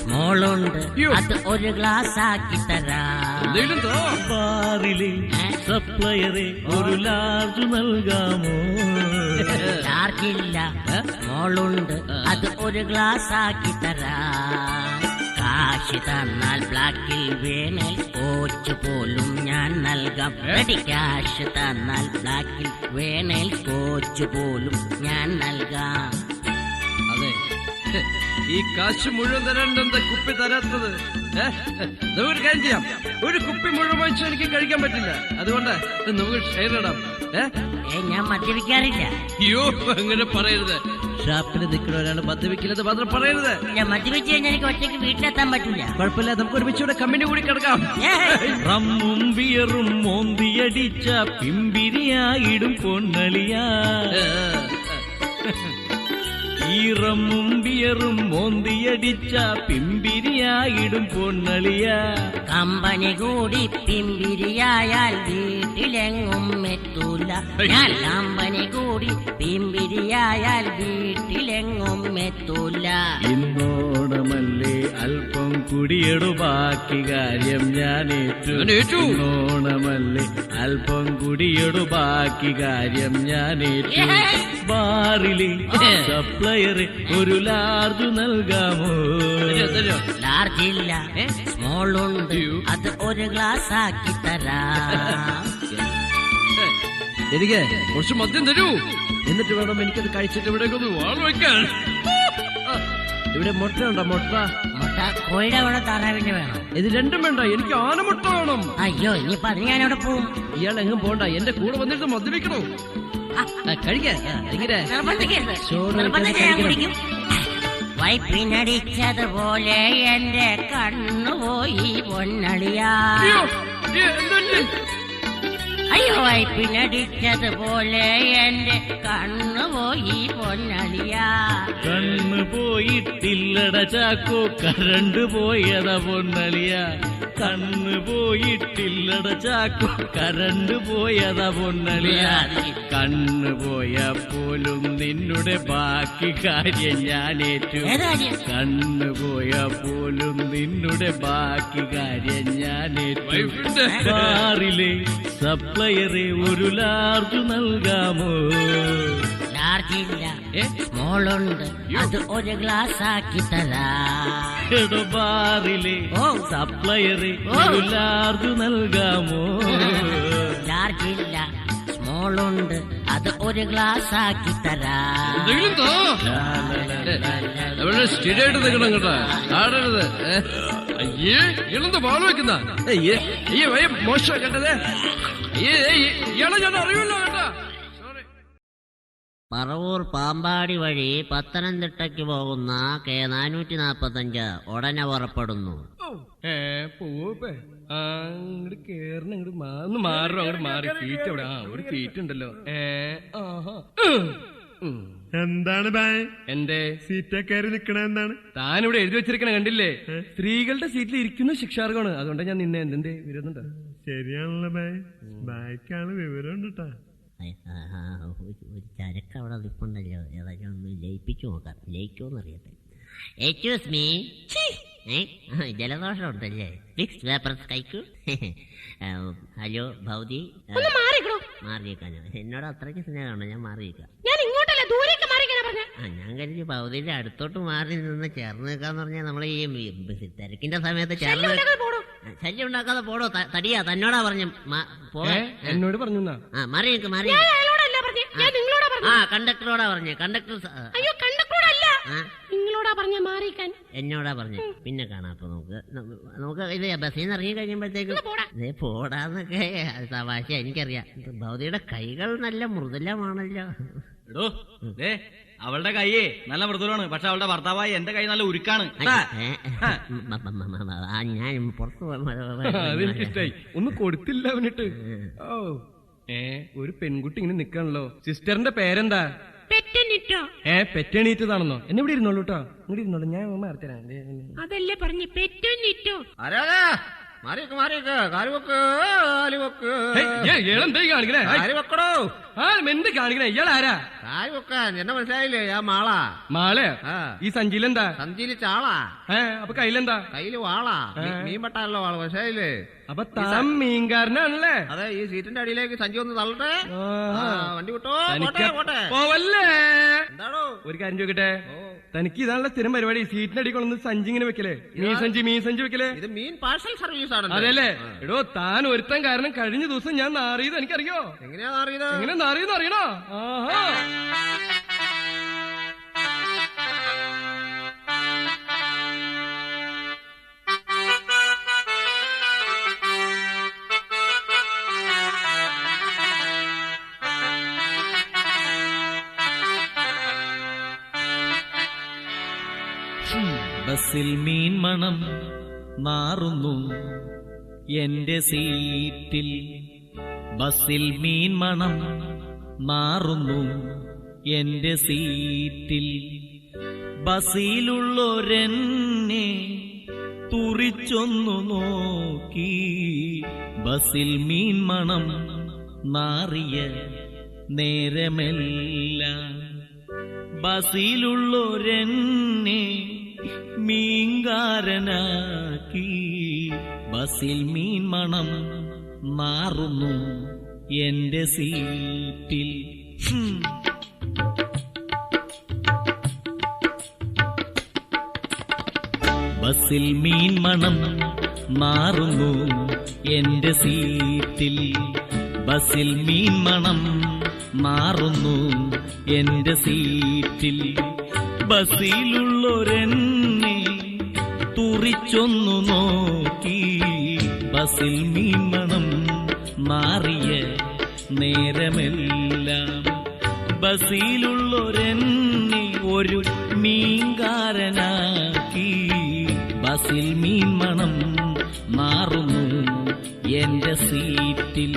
സ്മോളുണ്ട്, അത് ഒരു ഗ്ലാസ് ആക്കി തരാം. ബാറിലെ സപ്ലയറെ ഒരു ലാർജ് നൽകാമോ? ലാർജില്ല, സ്മോളുണ്ട്, അത് ഒരു ഗ്ലാസ് ആക്കി തരാം. കാശ് തന്നാൽ ബ്ലാക്കിൽ വേണേൽ കോച്ച് പോലും ഞാൻ നൽകാം. റെഡി ക്യാഷ് തന്നാൽ ബ്ലാക്കിൽ വേണേൽ കോച്ച് പോലും ഞാൻ നൽകാം. അതെ, ഈ കാശ് മുഴുവൻ തരാണ്ടെന്താ കുപ്പി തരാത്തത്? നമുക്കൊരു കാര്യം ചെയ്യാം. ഒരു കുപ്പി മുഴുവൻ വെച്ച് എനിക്ക് കഴിക്കാൻ പറ്റില്ല. അതുകൊണ്ട് നമുക്ക് ഷെയർ ഇടാം. ഞാൻ മദ്യപിക്കാറില്ല. അയ്യോ അങ്ങനെ പറയരുത്. ഷാപ്പിൽ നിൽക്കുന്നവരാണ് മദ്യപിക്കുന്നത് മാത്രം പറയരുത്. ഞാൻ മദ്യപിച്ച് കഴിഞ്ഞാൽ എനിക്ക് ഒറ്റയ്ക്ക് വീട്ടിലെത്താൻ പറ്റില്ല. കുഴപ്പമില്ല, നമുക്ക് ഒരുമിച്ച് ഇവിടെ കമ്പനി കൂടി കിടക്കാം. റമ്മും ബിയറും മോന്തിയ മോന്തിയടിച്ച പിമ്പിരിയായിടും പൊന്നളിയാ ഈറമും ബിയറും മോന്തിയടിച്ച പിമ്പിരിയായിടും പൊന്നളിയാ കമ്പനി കൂടി പിമ്പിരിയായാൽ വീട്ടിലെങ്ങും എത്തൂല ഞാൻ കമ്പനി കൂടി പിമ്പിരിയായാൽ വീട്ടിലെങ്ങും എത്തൂല ഇന്നോണമല്ലേ അല്പം കുടിയെടു ബാക്കി കാര്യം ഞാനേറ്റു ഇന്നോണമല്ലേ അല്പം കുടിയെടു ബാക്കി കാര്യം ഞാനേറ്റു ബാറിലെ സപ്ലയറെ ഒരു ലാർജ് നൽകാമോ ലാർജില്ല സ്മോളുണ്ട് അത് ഒരു ഗ്ലാസ് ആക്കി തരാം എനിക്ക് കുറച്ച് മദ്യം തരൂ എന്നിട്ട് വേണം എനിക്കത് കഴിച്ചിട്ട് ഇവിടെ ഒന്ന് വാൾ വയ്ക്കാൻ ഇവിടെ മുട്ട ഉണ്ടോ മുട്ട മുട്ട കോഴിയുടെ കൂടെ താറാവിന്റെ വേണം ഇത് രണ്ടും വേണ്ട എനിക്ക് ആനമുട്ട വേണം അയ്യോ ഇനിയിപ്പൊ അതിന് ഞാനവിടെ പോവും ഇയാൾ എങ്ങും പോണ്ട എന്റെ കൂടെ വന്നിട്ട് മദ്യപിക്കണോ വൈപ്പിനടിച്ചതുപോലെ എന്റെ കണ്ണുപോയി പൊന്നളിയാ അയ്യോ വൈപ്പിനടിച്ചതുപോലെ എന്റെ കണ്ണുപോയി പൊന്നളിയാ കണ്ണ് പോയിട്ടില്ലട ചാക്കോ കരണ്ട് പോയത പൊന്നളിയ കണ്ണ് പോയിട്ടില്ലട ചാക്കോ കരണ്ട് പോയത പൊന്നളിയ കണ്ണ് പോയ പോലും നിന്നുടെ ബാക്കി കാര്യം ഞാനേറ്റു കണ്ണ് പോയ പോലും നിന്നുടെ ബാക്കി കാര്യം ഞാനേറ്റു ബാറിലെ സപ്ലയറെ ഒരു ലാർജ് നൽകാമോ ലാർജില്ല സ്മോളുണ്ട് അത് ഒരു ഗ്ലാസ് ആക്കി തരാം ബാറിലെ സപ്ലയറെ ഒരു ലാർജ് നൽകാമോ ലാർജില്ല സ്മോളുണ്ട് അത് ഒരു ഗ്ലാസ് ആക്കി തരാം സ്ഥിരമായിട്ട് നിൽക്കണം കേട്ടോ ആടരുത് അയ്യേ ഇളന്ത് പാൽ വെക്കുന്ന അയ്യേ മോശം കേട്ടത് ഇയാളെ ഞാൻ അറിയില്ല കേട്ടാ പറവൂർ പാമ്പാടി വഴി പത്തനംതിട്ടയ്ക്ക് പോകുന്ന K445 ഉടനെ പുറപ്പെടുന്നു. പോവേ അങ്ങോട്ട് കേറണ അങ്ങോട്ട് ഒന്ന് മാറോ അങ്ങോട്ട് മാറി സീറ്റ് അവിടെ ഒരു സീറ്റ് ഉണ്ടല്ലോ എന്താണ് ബായ് എന്റെ സീറ്റേ കയറി നിക്കണ എന്താണ് താനിവിടെ എഴുതി വെച്ചിരിക്കണ കണ്ടില്ലേ സ്ത്രീകളുടെ സീറ്റിൽ ഇരിക്കുന്ന ശിക്ഷാർഹമാണ് അതുകൊണ്ടാണ് ഞാൻ നിന്നെ എന്തിന്റെ വിരോധമുണ്ടോ ശരിയാണല്ലോ ബായ് ബായ്ക്കാണ് വിവരം ഉണ്ട് കേട്ടാ ഒരു ചരക്ക് അവിടെ നിൽപ്പുണ്ടല്ലോ ഏതായാലും ഒന്ന് ലയിപ്പിച്ചു നോക്കാം ലയിക്കുമെന്നറിയട്ടെ. എക്സ്ക്യൂസ് മീ ജലദോഷം ഉണ്ടല്ലേ ഫിക്സ് പേപ്പർസ് കഴിക്കൂ. ഹലോ ഭൗതി മാറിയേക്കാനോ എന്നോട് അത്രയ്ക്ക് സ്നേഹമാണോ ഞാൻ മാറിയേക്കാം. ഞാൻ കരുതി ഭൗതിന്റെ അടുത്തോട്ട് മാറി നിന്ന് ചേർന്ന് നിൽക്കാന്ന് പറഞ്ഞാൽ നമ്മൾ ഈ തിരക്കിന്റെ സമയത്ത് ചേർന്ന് ശല്യം ഉണ്ടാക്കാതെ പോടോ തടിയാ തന്നോടാ പറഞ്ഞു എന്നോട് പറഞ്ഞു മാറി നിൽക്ക് മാറി കണ്ടക്ടറോടാ പറഞ്ഞു കണ്ടക്ടർ എന്നോടാ പറഞ്ഞു പിന്നെ കാണാം. അപ്പൊ നമുക്ക് ഇത് ബസ്സിൽ നിന്ന് ഇറങ്ങി കഴിയുമ്പോഴത്തേക്ക് പോടാന്നൊക്കെ തമാശ എനിക്കറിയാം. ഭൗതിയുടെ കൈകൾ നല്ല മൃദുലമാണല്ലോ. അവളുടെ കൈയേ നല്ല മൃദുലാണ്, പക്ഷെ അവളുടെ ഭർത്താവായി എന്റെ കൈ നല്ല ഉരുക്കാണ്. ഞാൻ പുറത്തു അതെനിക്കിഷ്ടായി ഒന്നും കൊടുത്തില്ല അവനിട്ട്. ഒരു പെൺകുട്ടി ഇങ്ങനെ നിക്കാണല്ലോ. സിസ്റ്ററിന്റെ പേരെന്താ? പെറ്റണീറ്റതാണെന്നോ? എന്നെ ഇവിടെ ഇരുന്നോളൂ കേട്ടോ, ഇവിടെ ഇരുന്നോളൂ, ഞാൻ മാറിത്തരാം. അതല്ലേ പറഞ്ഞു പെറ്റണിറ്റോ. എന്ത് കാണിക്കണേ? ഇയാളാരാ? എന്നെ മനസ്സിലായില്ലേ? ഞാൻ മാളാ. മാളയാ? ഈ സഞ്ചിയിലെന്താ? സഞ്ചിയില് ചാളാ. അപ്പൊ കയ്യിലെന്താ? കയ്യില് വാളാ. മീൻ പെട്ടാണല്ലോ വാള്. മനസ്സിലായില്ലേ? അപ്പൊ താൻ മീൻകാരനാണല്ലേ? അതെ. ഈ സീറ്റിന്റെ അടിയിലേക്ക് സഞ്ചി ഒന്ന് തള്ളട്ടെ. വണ്ടി വിട്ടോ പോവല്ലേ? എന്താണോ ഒരു കാര്യം ചോദിക്കട്ടെ, തനിക്ക് ഇതാണല്ലോ സ്ഥിരം പരിപാടി, സീറ്റിന്റെ അടി കൊണ്ടു സഞ്ചി ഇങ്ങനെ വെക്കലേ? മീൻ സഞ്ചി വെക്കലേ? ഇത് മീൻ പാർസൽ സർവീസ് ആണ്. അതെല്ലേ? എടോ താൻ ഒരുത്തൻ കാരണം കഴിഞ്ഞ ദിവസം ഞാൻ നാറിയത് എനിക്കറിയോ? എങ്ങനെയാ നാറിയത്? എങ്ങനെ നാറിയെന്ന് അറിയണോ? ആഹാ. ബസ്സിൽ മീൻ മണം നാറുന്നു എന്റെ സീറ്റിൽ, ബസ്സിൽ മീൻ മണം മാറുന്നു എന്റെ സീറ്റിൽ. ബസ്സിലുള്ളൊരെന്നെ തുറിച്ചൊന്നു നോക്കി. ബസ്സിൽ മീൻ മണം നാറിയ നേരമെല്ലാം. ബസ്സിലുള്ളൊരെന്നെ മീൻകാരനാക്കി. ബസ്സിൽ മീൻ മണം മാറുന്നു എന്റെ സീറ്റിൽ. ബസ്സിൽ മീൻ മണം മാറുന്നു എന്റെ സീറ്റിൽ. ബസ്സിൽ മീൻ മണം മാറുന്നു എന്റെ സീറ്റിൽ. ബസ്സിലുള്ളൊരെന്നെ തുറിച്ചൊന്നു നോക്കി. ബസ്സിൽ മീൻ മണം മാറിയ നേരമെല്ലാം. ബസ്സിലുള്ളൊരെന്നെ ഒരു മീൻകാരനാക്കി. ബസ്സിൽ മീൻ മണം മാറുന്നു എന്റെ സീറ്റിൽ.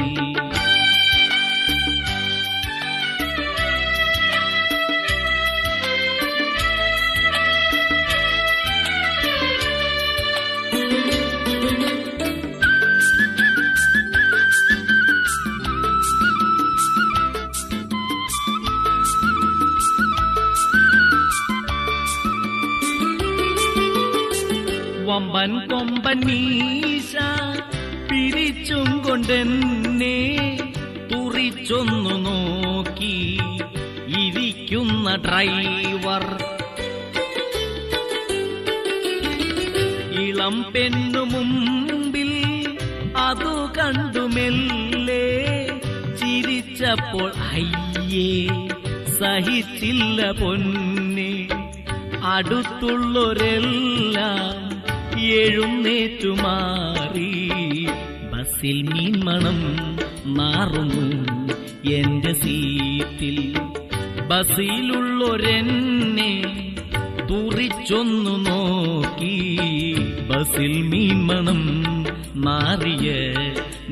വമ്പൻ കൊമ്പൻ മീശ പിരിച്ചും കൊണ്ടെന്നെ തുറിച്ചൊന്നു നോക്കി. ഇരിക്കുന്ന ഡ്രൈവർ ഇളം പെണ്ണു മുമ്പിൽ അതു കണ്ടുമെല്ലേ ചിരിച്ചപ്പോൾ അയ്യേ സഹിച്ചില്ല പൊന്നെ. അടുത്തുള്ളൊരെല്ലാം എഴുന്നേറ്റുമാറി. ബസ്സിൽ മീൻ മണം മാറുന്നു എന്റെ സീറ്റിൽ. ബസ്സിലുള്ളൊരെന്നെ തുറിച്ചൊന്നു നോക്കി. ബസ്സിൽ മീൻ മണം മാറിയ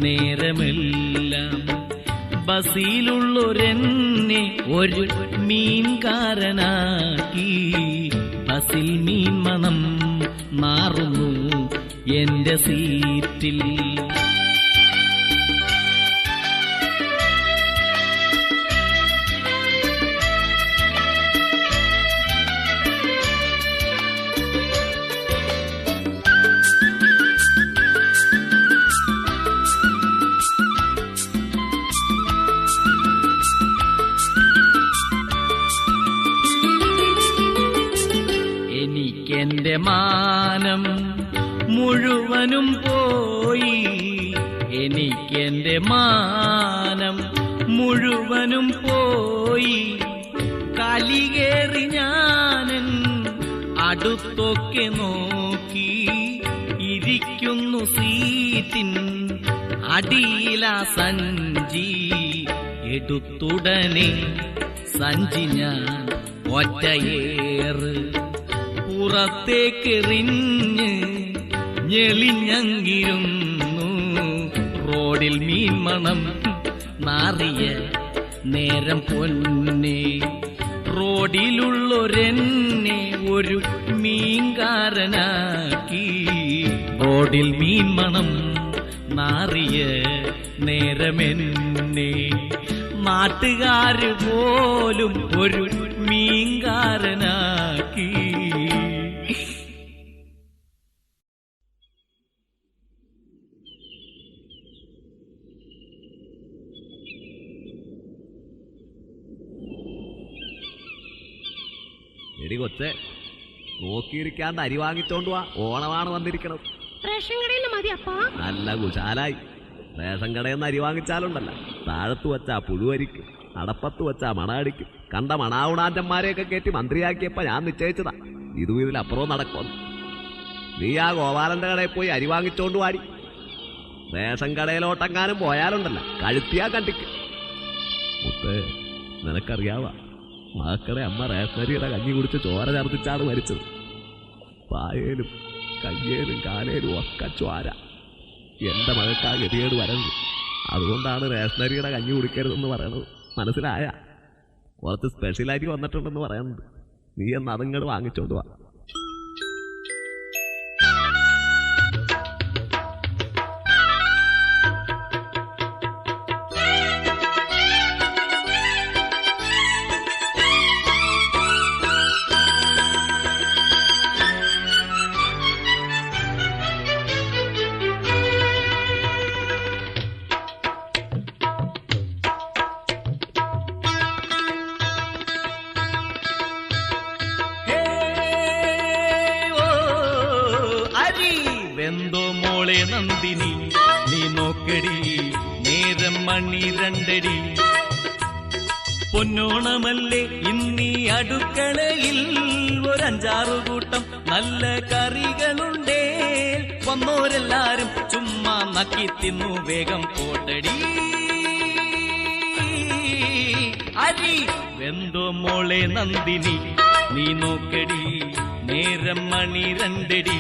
നേരമെല്ലാം. ബസ്സിലുള്ളൊരെന്നെ ഒരു മീൻകാരനാക്കി. ബസ്സിൽ മീൻ മണം മാറുന്നു എന്റെ സീറ്റിൽ. എനിക്കെന്റെ മാനം മുഴുവനും പോയി. എനിക്കെന്റെ മാനം മുഴുവനും പോയി. കലികേറി ഞാനൻ അടുത്തൊക്കെ നോക്കി. ഇരിക്കുന്നു സീറ്റിൻ അടിയില സഞ്ചി. എടുത്തുടനെ സഞ്ചി ഞാൻ ഒറ്റയേറ് പുറത്തേക്കെറിഞ്ഞ് ഞെളിഞ്ഞങ്ങിരുന്നു. റോഡിൽ മീൻ മണം നാറിയ നേരം പൊന്നെ. റോഡിലുള്ളൊരെന്നെ ഒരു മീൻകാരനാക്കി. റോഡിൽ മീൻ മണം നാറിയ നേരമെന്നെ. നാട്ടുകാര് പോലും ഒരു മീൻകാരനാക്കി. എടി കൊച്ചെ, നോക്കിയിരിക്കാണ്ട് അരി വാങ്ങിച്ചോണ്ട് വാ. ഓണമാണ് വന്നിരിക്കണത്. റേഷൻ കടയിൽ മതി അപ്പാ. നല്ല കുശാലായി. റേഷൻ കടയിൽ നിന്ന് അരി വാങ്ങിച്ചാലുണ്ടല്ല, താഴത്ത് വെച്ചാ പുഴുവരിക്കും, അടപ്പത്ത് വെച്ചാ മണാടിക്കും. കണ്ട മണാവുണാഞ്ചന്മാരെയൊക്കെ കയറ്റി മന്ത്രിയാക്കിയപ്പോ ഞാൻ നിശ്ചയിച്ചതാ ഇതും ഇതിലപ്പുറവും നടക്കുമെന്ന്. നീ ആ ഗോപാലന്റെ കടയിൽ പോയി അരി വാങ്ങിച്ചോണ്ട് വാടി. റേഷൻ കടയിലോട്ടെങ്ങാനും പോയാലുണ്ടല്ല, കഴുത്തിയാ കണ്ടിക്ക്. മുത്തേ, നിനക്കറിയാവാ, മക്കളെ അമ്മ റേഷനരിയുടെ കഞ്ഞി കുടിച്ച് ചോര ഛർദ്ദിച്ചാണ് മരിച്ചത്. പായേലും കയ്യേലും കാലേലും ഒക്കെ ചോര. എന്റെ മകൾക്കാ ഗതികേട് വരരുത്. അതുകൊണ്ടാണ് റേഷനരിയുടെ കഞ്ഞി കുടിക്കരുതെന്ന് പറയണത്. മനസ്സിലായ? കുറച്ച് സ്പെഷ്യലായിട്ട് വന്നിട്ടുണ്ടെന്ന് പറയുന്നുണ്ട്. നീ എന്ന് അതിങ്ങോട്ട് വാങ്ങിച്ചോണ്ട് വാ. വെന്തോ മോളെ നന്ദിനി നീ നോക്കടി നേരം മണി രണ്ടടി പൊന്നോണമല്ലേ ഇന്നീ അടുക്കളയിൽ ഒരഞ്ചാറു കൂട്ടം നല്ല കറികളുണ്ടേ വന്നോരെല്ലാരും ചുമ്മാ നക്കി തിന്നു വേഗം പോട്ടടി അരി വെന്തോ മോളെ നന്ദിനി നീ നോക്കടി നേരം മണി രണ്ടടി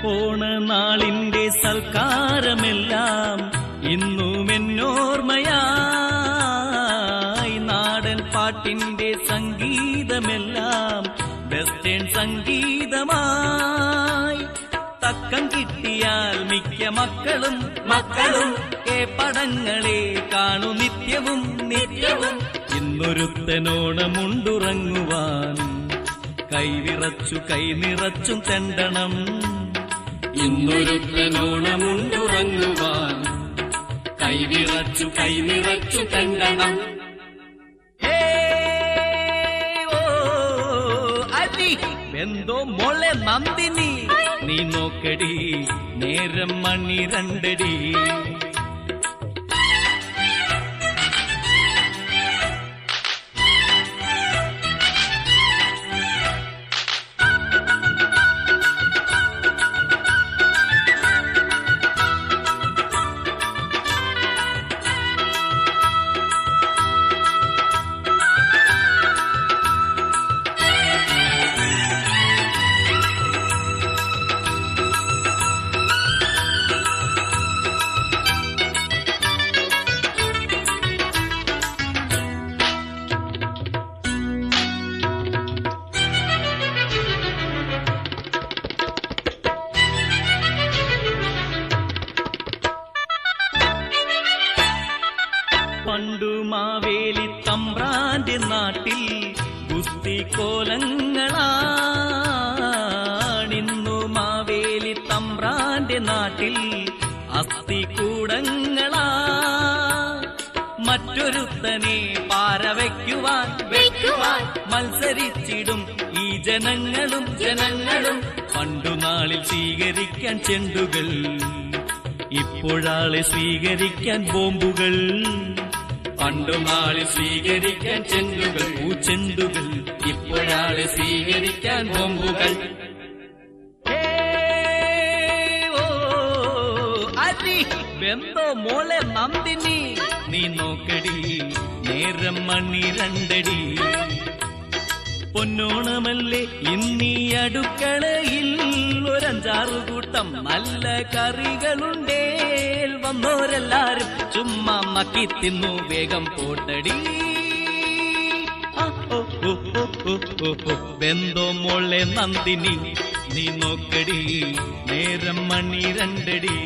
ഓണനാളിന്റെ സൽക്കാരമെല്ലാം ഇന്നും എന്നോർമ്മയായി നാടൻ പാട്ടിന്റെ സംഗീതമെല്ലാം വെസ്റ്റേൺ സംഗീതമായി തക്കം കിട്ടിയാൽ മിക്ക മക്കളും പടങ്ങളെ കാണു നിത്യവും ഇന്നൊരുത്തനോണമുണ്ടുറങ്ങുവാൻ കൈ നിറച്ചും തെണ്ടണം ഇന്നൊരുത്തനോണമുണ്ടുറങ്ങുവാൻ കൈ നിറച്ചു തെണ്ടണം അരി വെന്തോ മോളെ നന്ദിനി നീ നോക്കടി നേരം മണി രണ്ടടി പണ്ടു മാവേലി തമ്പ്രാന്റെ നാട്ടിൽ ഗുസ്തി കോലങ്ങളാണിന്നു മാവേലി തമ്പ്രാന്റെ നാട്ടിൽ അസ്ഥി കൂടങ്ങളാ മറ്റൊരുത്തനെ പാരവയ്ക്കുവാൻ മത്സരിച്ചിടും ഈ ജനങ്ങളും പണ്ടു നാളിൽ സ്വീകരിക്കാൻ ചെണ്ടുകൾ ഇപ്പോഴാളെ സ്വീകരിക്കാൻ ബോംബുകൾ പണ്ടുനാളിൽ സ്വീകരിക്കാൻ ചെണ്ടുകൾ ഇപ്പോഴാളെ സ്വീകരിക്കാൻ ബോംബുകൾ അരി വെന്തോ മോളെ നന്ദിനി നീ നോക്കടി നേരം മണി രണ്ടടി പൊന്നോണമല്ലേ ഇന്നീ അടുക്കളയിൽ ഒരഞ്ചാറു കൂട്ടം നല്ല കറികളുണ്ടേ വന്നോരെല്ലാരും ചുമ്മാ നക്കി തിന്നു വേഗം പോട്ടടി വെന്തോ മോളെ നന്ദിനി നീ നോക്കടി നേരം മണി രണ്ടടി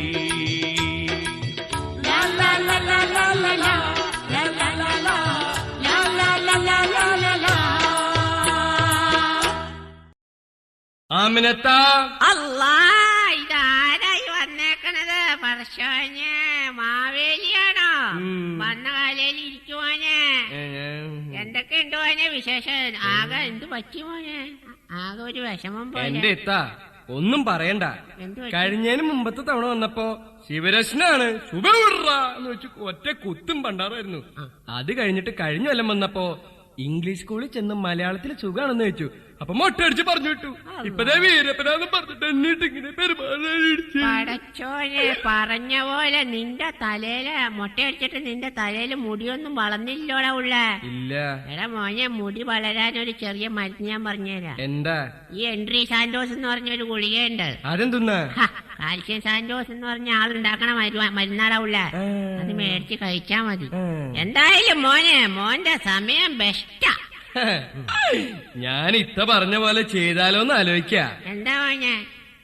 ആമിനത്ത അല്ലാ ഇതാരായി വന്നേക്കണത് മോനെ മാവേലിയാണോ? വന്ന കാലയിൽ ഇരിക്കുവാനെ. എന്തൊക്കെ ഉണ്ട് മോനെ വിശേഷം? ആകെ എന്ത് പറ്റി മോനെ? ആകെ ഒരു വിഷമം പോലെ. എന്റെ എത്താ ഒന്നും പറയണ്ട. കഴിഞ്ഞതിന് മുമ്പത്തെ തവണ വന്നപ്പോ ശിവരശ്നാണ് ശുഭ എന്ന് വെച്ച് ഒറ്റ കുത്തും പണ്ടാറായിരുന്നു. അത് കഴിഞ്ഞിട്ട് കഴിഞ്ഞ കൊല്ലം വന്നപ്പോ ഇംഗ്ലീഷ് സ്കൂളിൽ ചെന്ന് മലയാളത്തിൽ സുഖാണെന്ന് വെച്ചു. അപ്പൊ മൊട്ടടിച്ച് പറഞ്ഞു വിട്ടു. ഇപ്പതേ വീരപ്പനാന്ന് പറഞ്ഞിട്ട് എന്നിട്ട് ഇങ്ങനെ പടച്ചോനെ പറഞ്ഞ പോലെ നിന്റെ തലയില് മൊട്ടയടിച്ചിട്ട് നിന്റെ തലയില് മുടിയൊന്നും വളർന്നില്ലോടാ ഉള്ള. ഇല്ല. എടാ മോനെ മുടി വളരാൻ ഒരു ചെറിയ മരുന്ന് ഞാൻ പറഞ്ഞുതരാം. എന്താ? ഈ എൻട്രി സാന്റോസ് എന്ന് പറഞ്ഞൊരു ഗുളികയുണ്ട്. അതെന്തുന്നാ? കാൽസ്യം സാന്റോസ് എന്ന് പറഞ്ഞ ആളുണ്ടാക്കണ മരുന്നാടാ ഉള്ള. അത് മേടിച്ച് കഴിച്ചാ മതി. എന്തായാലും മോന്റെ സമയം ബെസ്റ്റാ. ഞാൻ ഇത്ത പറഞ്ഞ പോലെ ചെയ്താലോന്ന് ആലോചിക്ക. എന്താ മോനെ?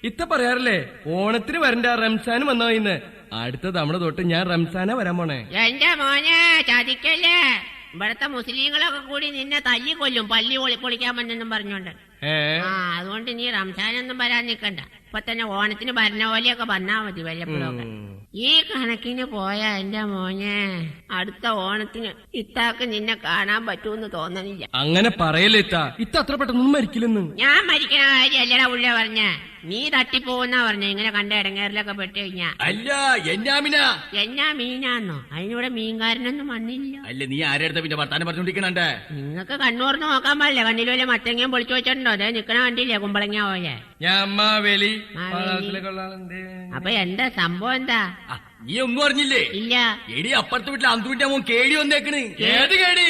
ഇത്ത പറയാറില്ലേ ഓണത്തിന് വരണ്ട റംസാൻ വന്നോ ഇന്ന്. അടുത്ത തവണ തൊട്ട് ഞാൻ റംസാനാ വരാൻ പോണേ. എന്റെ മോനെ ചതിക്കല്ലേ. ഇവിടത്തെ മുസ്ലിങ്ങളൊക്കെ കൂടി നിന്നെ തല്ലി കൊല്ലും പള്ളി പൊളിക്കാൻ വന്നെന്നും പറഞ്ഞോണ്ട്. അതുകൊണ്ട് നീ റംസാനൊന്നും വരാൻ നിക്കണ്ട. ഇപ്പൊ തന്നെ ഓണത്തിന് ഭരണ പോലെയൊക്കെ വന്നാ മതി വല്ലപ്പോഴൊക്കെ. ഈ കണക്കിന് പോയാ എന്റെ മോനെ അടുത്ത ഓണത്തിന് ഇത്താക്ക് നിന്നെ കാണാൻ പറ്റൂന്ന് തോന്നണില്ല. അങ്ങനെ പറയല്ലേ ഇത്ത. ഇത്ത അത്ര പെട്ടെന്നൊന്നും മരിക്കില്ലെന്ന്. ഞാൻ മരിക്കണ കാര്യം അല്ലടാ ഉള്ള പറഞ്ഞ. നീ തട്ടിപ്പോന്നാ പറഞ്ഞ ഇങ്ങനെ കണ്ട ഇടങ്ങേറിലൊക്കെ പെട്ട് കഴിഞ്ഞാ. അല്ല എന്നാ എന്നാ മീനാന്നോ? അതിനൂടെ മീൻകാരനൊന്നും വന്നില്ല. അല്ല നീ ആരെടുത്ത പിന്നെ വർത്താനം പറഞ്ഞോണ്ടിരിക്കണേ? നിങ്ങക്ക് കണ്ണൂർന്ന് നോക്കാൻ പാടില്ല. കണ്ണിൽ വല്ല മത്തങ്ങയും പൊളിച്ചു വെച്ചിട്ടുണ്ടോ? അതെ നിക്കണ കണ്ടില്ലേ കുമ്പളങ്ങ പോലെ. ഞാൻ മാവേലി. അപ്പൊ എന്താ സംഭവം? എന്താ നീ ഒന്നും അറിഞ്ഞില്ലേ? ഇല്ല. എടി അപ്പുറത്തെ വീട്ടിൽ അന്തുവിന്റെ മോൻ കേടി വന്നേക്കണ്. ഏത് കേടി?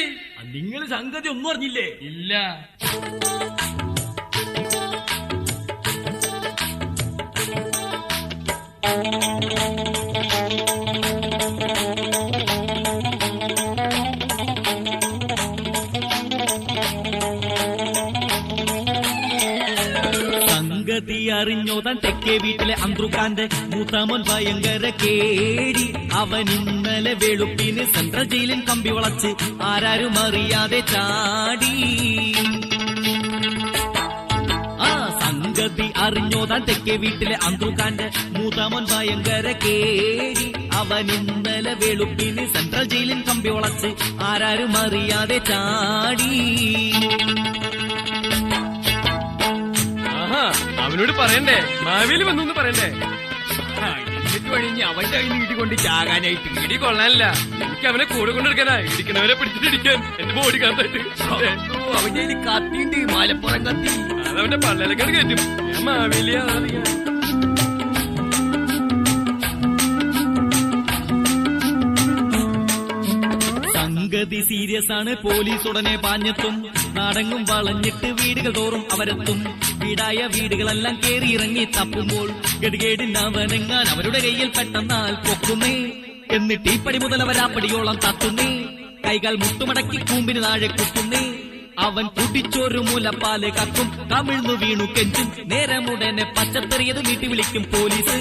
നിങ്ങൾ സംഗതി ഒന്നും അറിഞ്ഞില്ലേ? ഇല്ല. സംഗതി അറിഞ്ഞോ താൻ തെക്കേ വീട്ടിലെ അന്ത്രുക്കാന്റെ മൂത്താമോൻ ഭയങ്കര കേടി. അവൻ ഇന്നലെ വെളുപ്പിന് സെൻട്രൽ ജയിലിൽ കമ്പി വളച്ച് ആരാരും അറിയാതെ ചാടി. സംഗതി അറിഞ്ഞോ താൻ തെക്കേ വീട്ടിലെ അന്ത്രുക്കാന്റെ മൂത്താമോൻ ഭയങ്കര കേടി. അവൻ ഇന്നലെ വെളുപ്പിന് സെൻട്രൽ ജയിലിൽ കമ്പി വളച്ച് ആരാരും അറിയാതെ ചാടി. അവനോട് പറയണ്ടേ? മാവേലി വന്നു പറയണ്ടേ? എന്നിട്ട് വഴിഞ്ഞ് അവന്റെ കയ്യിൽ നിന്ന് ഇടികൊണ്ട് ചാകാനായിട്ട്. ഇടി കൊള്ളാനില്ല. എനിക്ക് അവനെ കൂടെ കൊണ്ടെടുക്കാനാ. ഇടിക്കണവരെ പിടിച്ചിട്ടിരിക്കാൻ എന്റെ ബോഡി കാത്തായിട്ട്. അവന്റെ കയ്യിൽ കത്തിണ്ട്, മലപ്പുറം കത്തി. അതവന്റെ പള്ളലൊക്കെ കയറ്റും. ഞാൻ മാവേലിയാ. സംഗതി സീരിയസ് ആണ്. പോലീസ് ഉടനെ പാഞ്ഞെത്തും. നാടങ്ങും വളഞ്ഞിട്ട് വീടുകൾ തോറും അവരെത്തും. വീടായ വീടുകളെല്ലാം കേറിയിറങ്ങി തപ്പുമ്പോൾ ഗഡികേടിനവനെങ്ങാൻ അവരുടെ കയ്യിൽ പെട്ടെന്നാൽ പൊക്കുന്നേ. എന്നിട്ട് ഈ പടി മുതൽ അവരാപ്പടിയോളം തട്ടുന്നേ. കൈകൾ മുട്ടുമടക്കി കൂമ്പിന് താഴെ കുത്തുന്നേ. അവൻ കുടിച്ചൊരു മുലപ്പാല് കക്കും. കമിഴ്ന്നു വീണു കെഞ്ചും. നേരമുടനെ പച്ചത്തെറിയത് വീട്ടി വിളിക്കും പോലീസ്.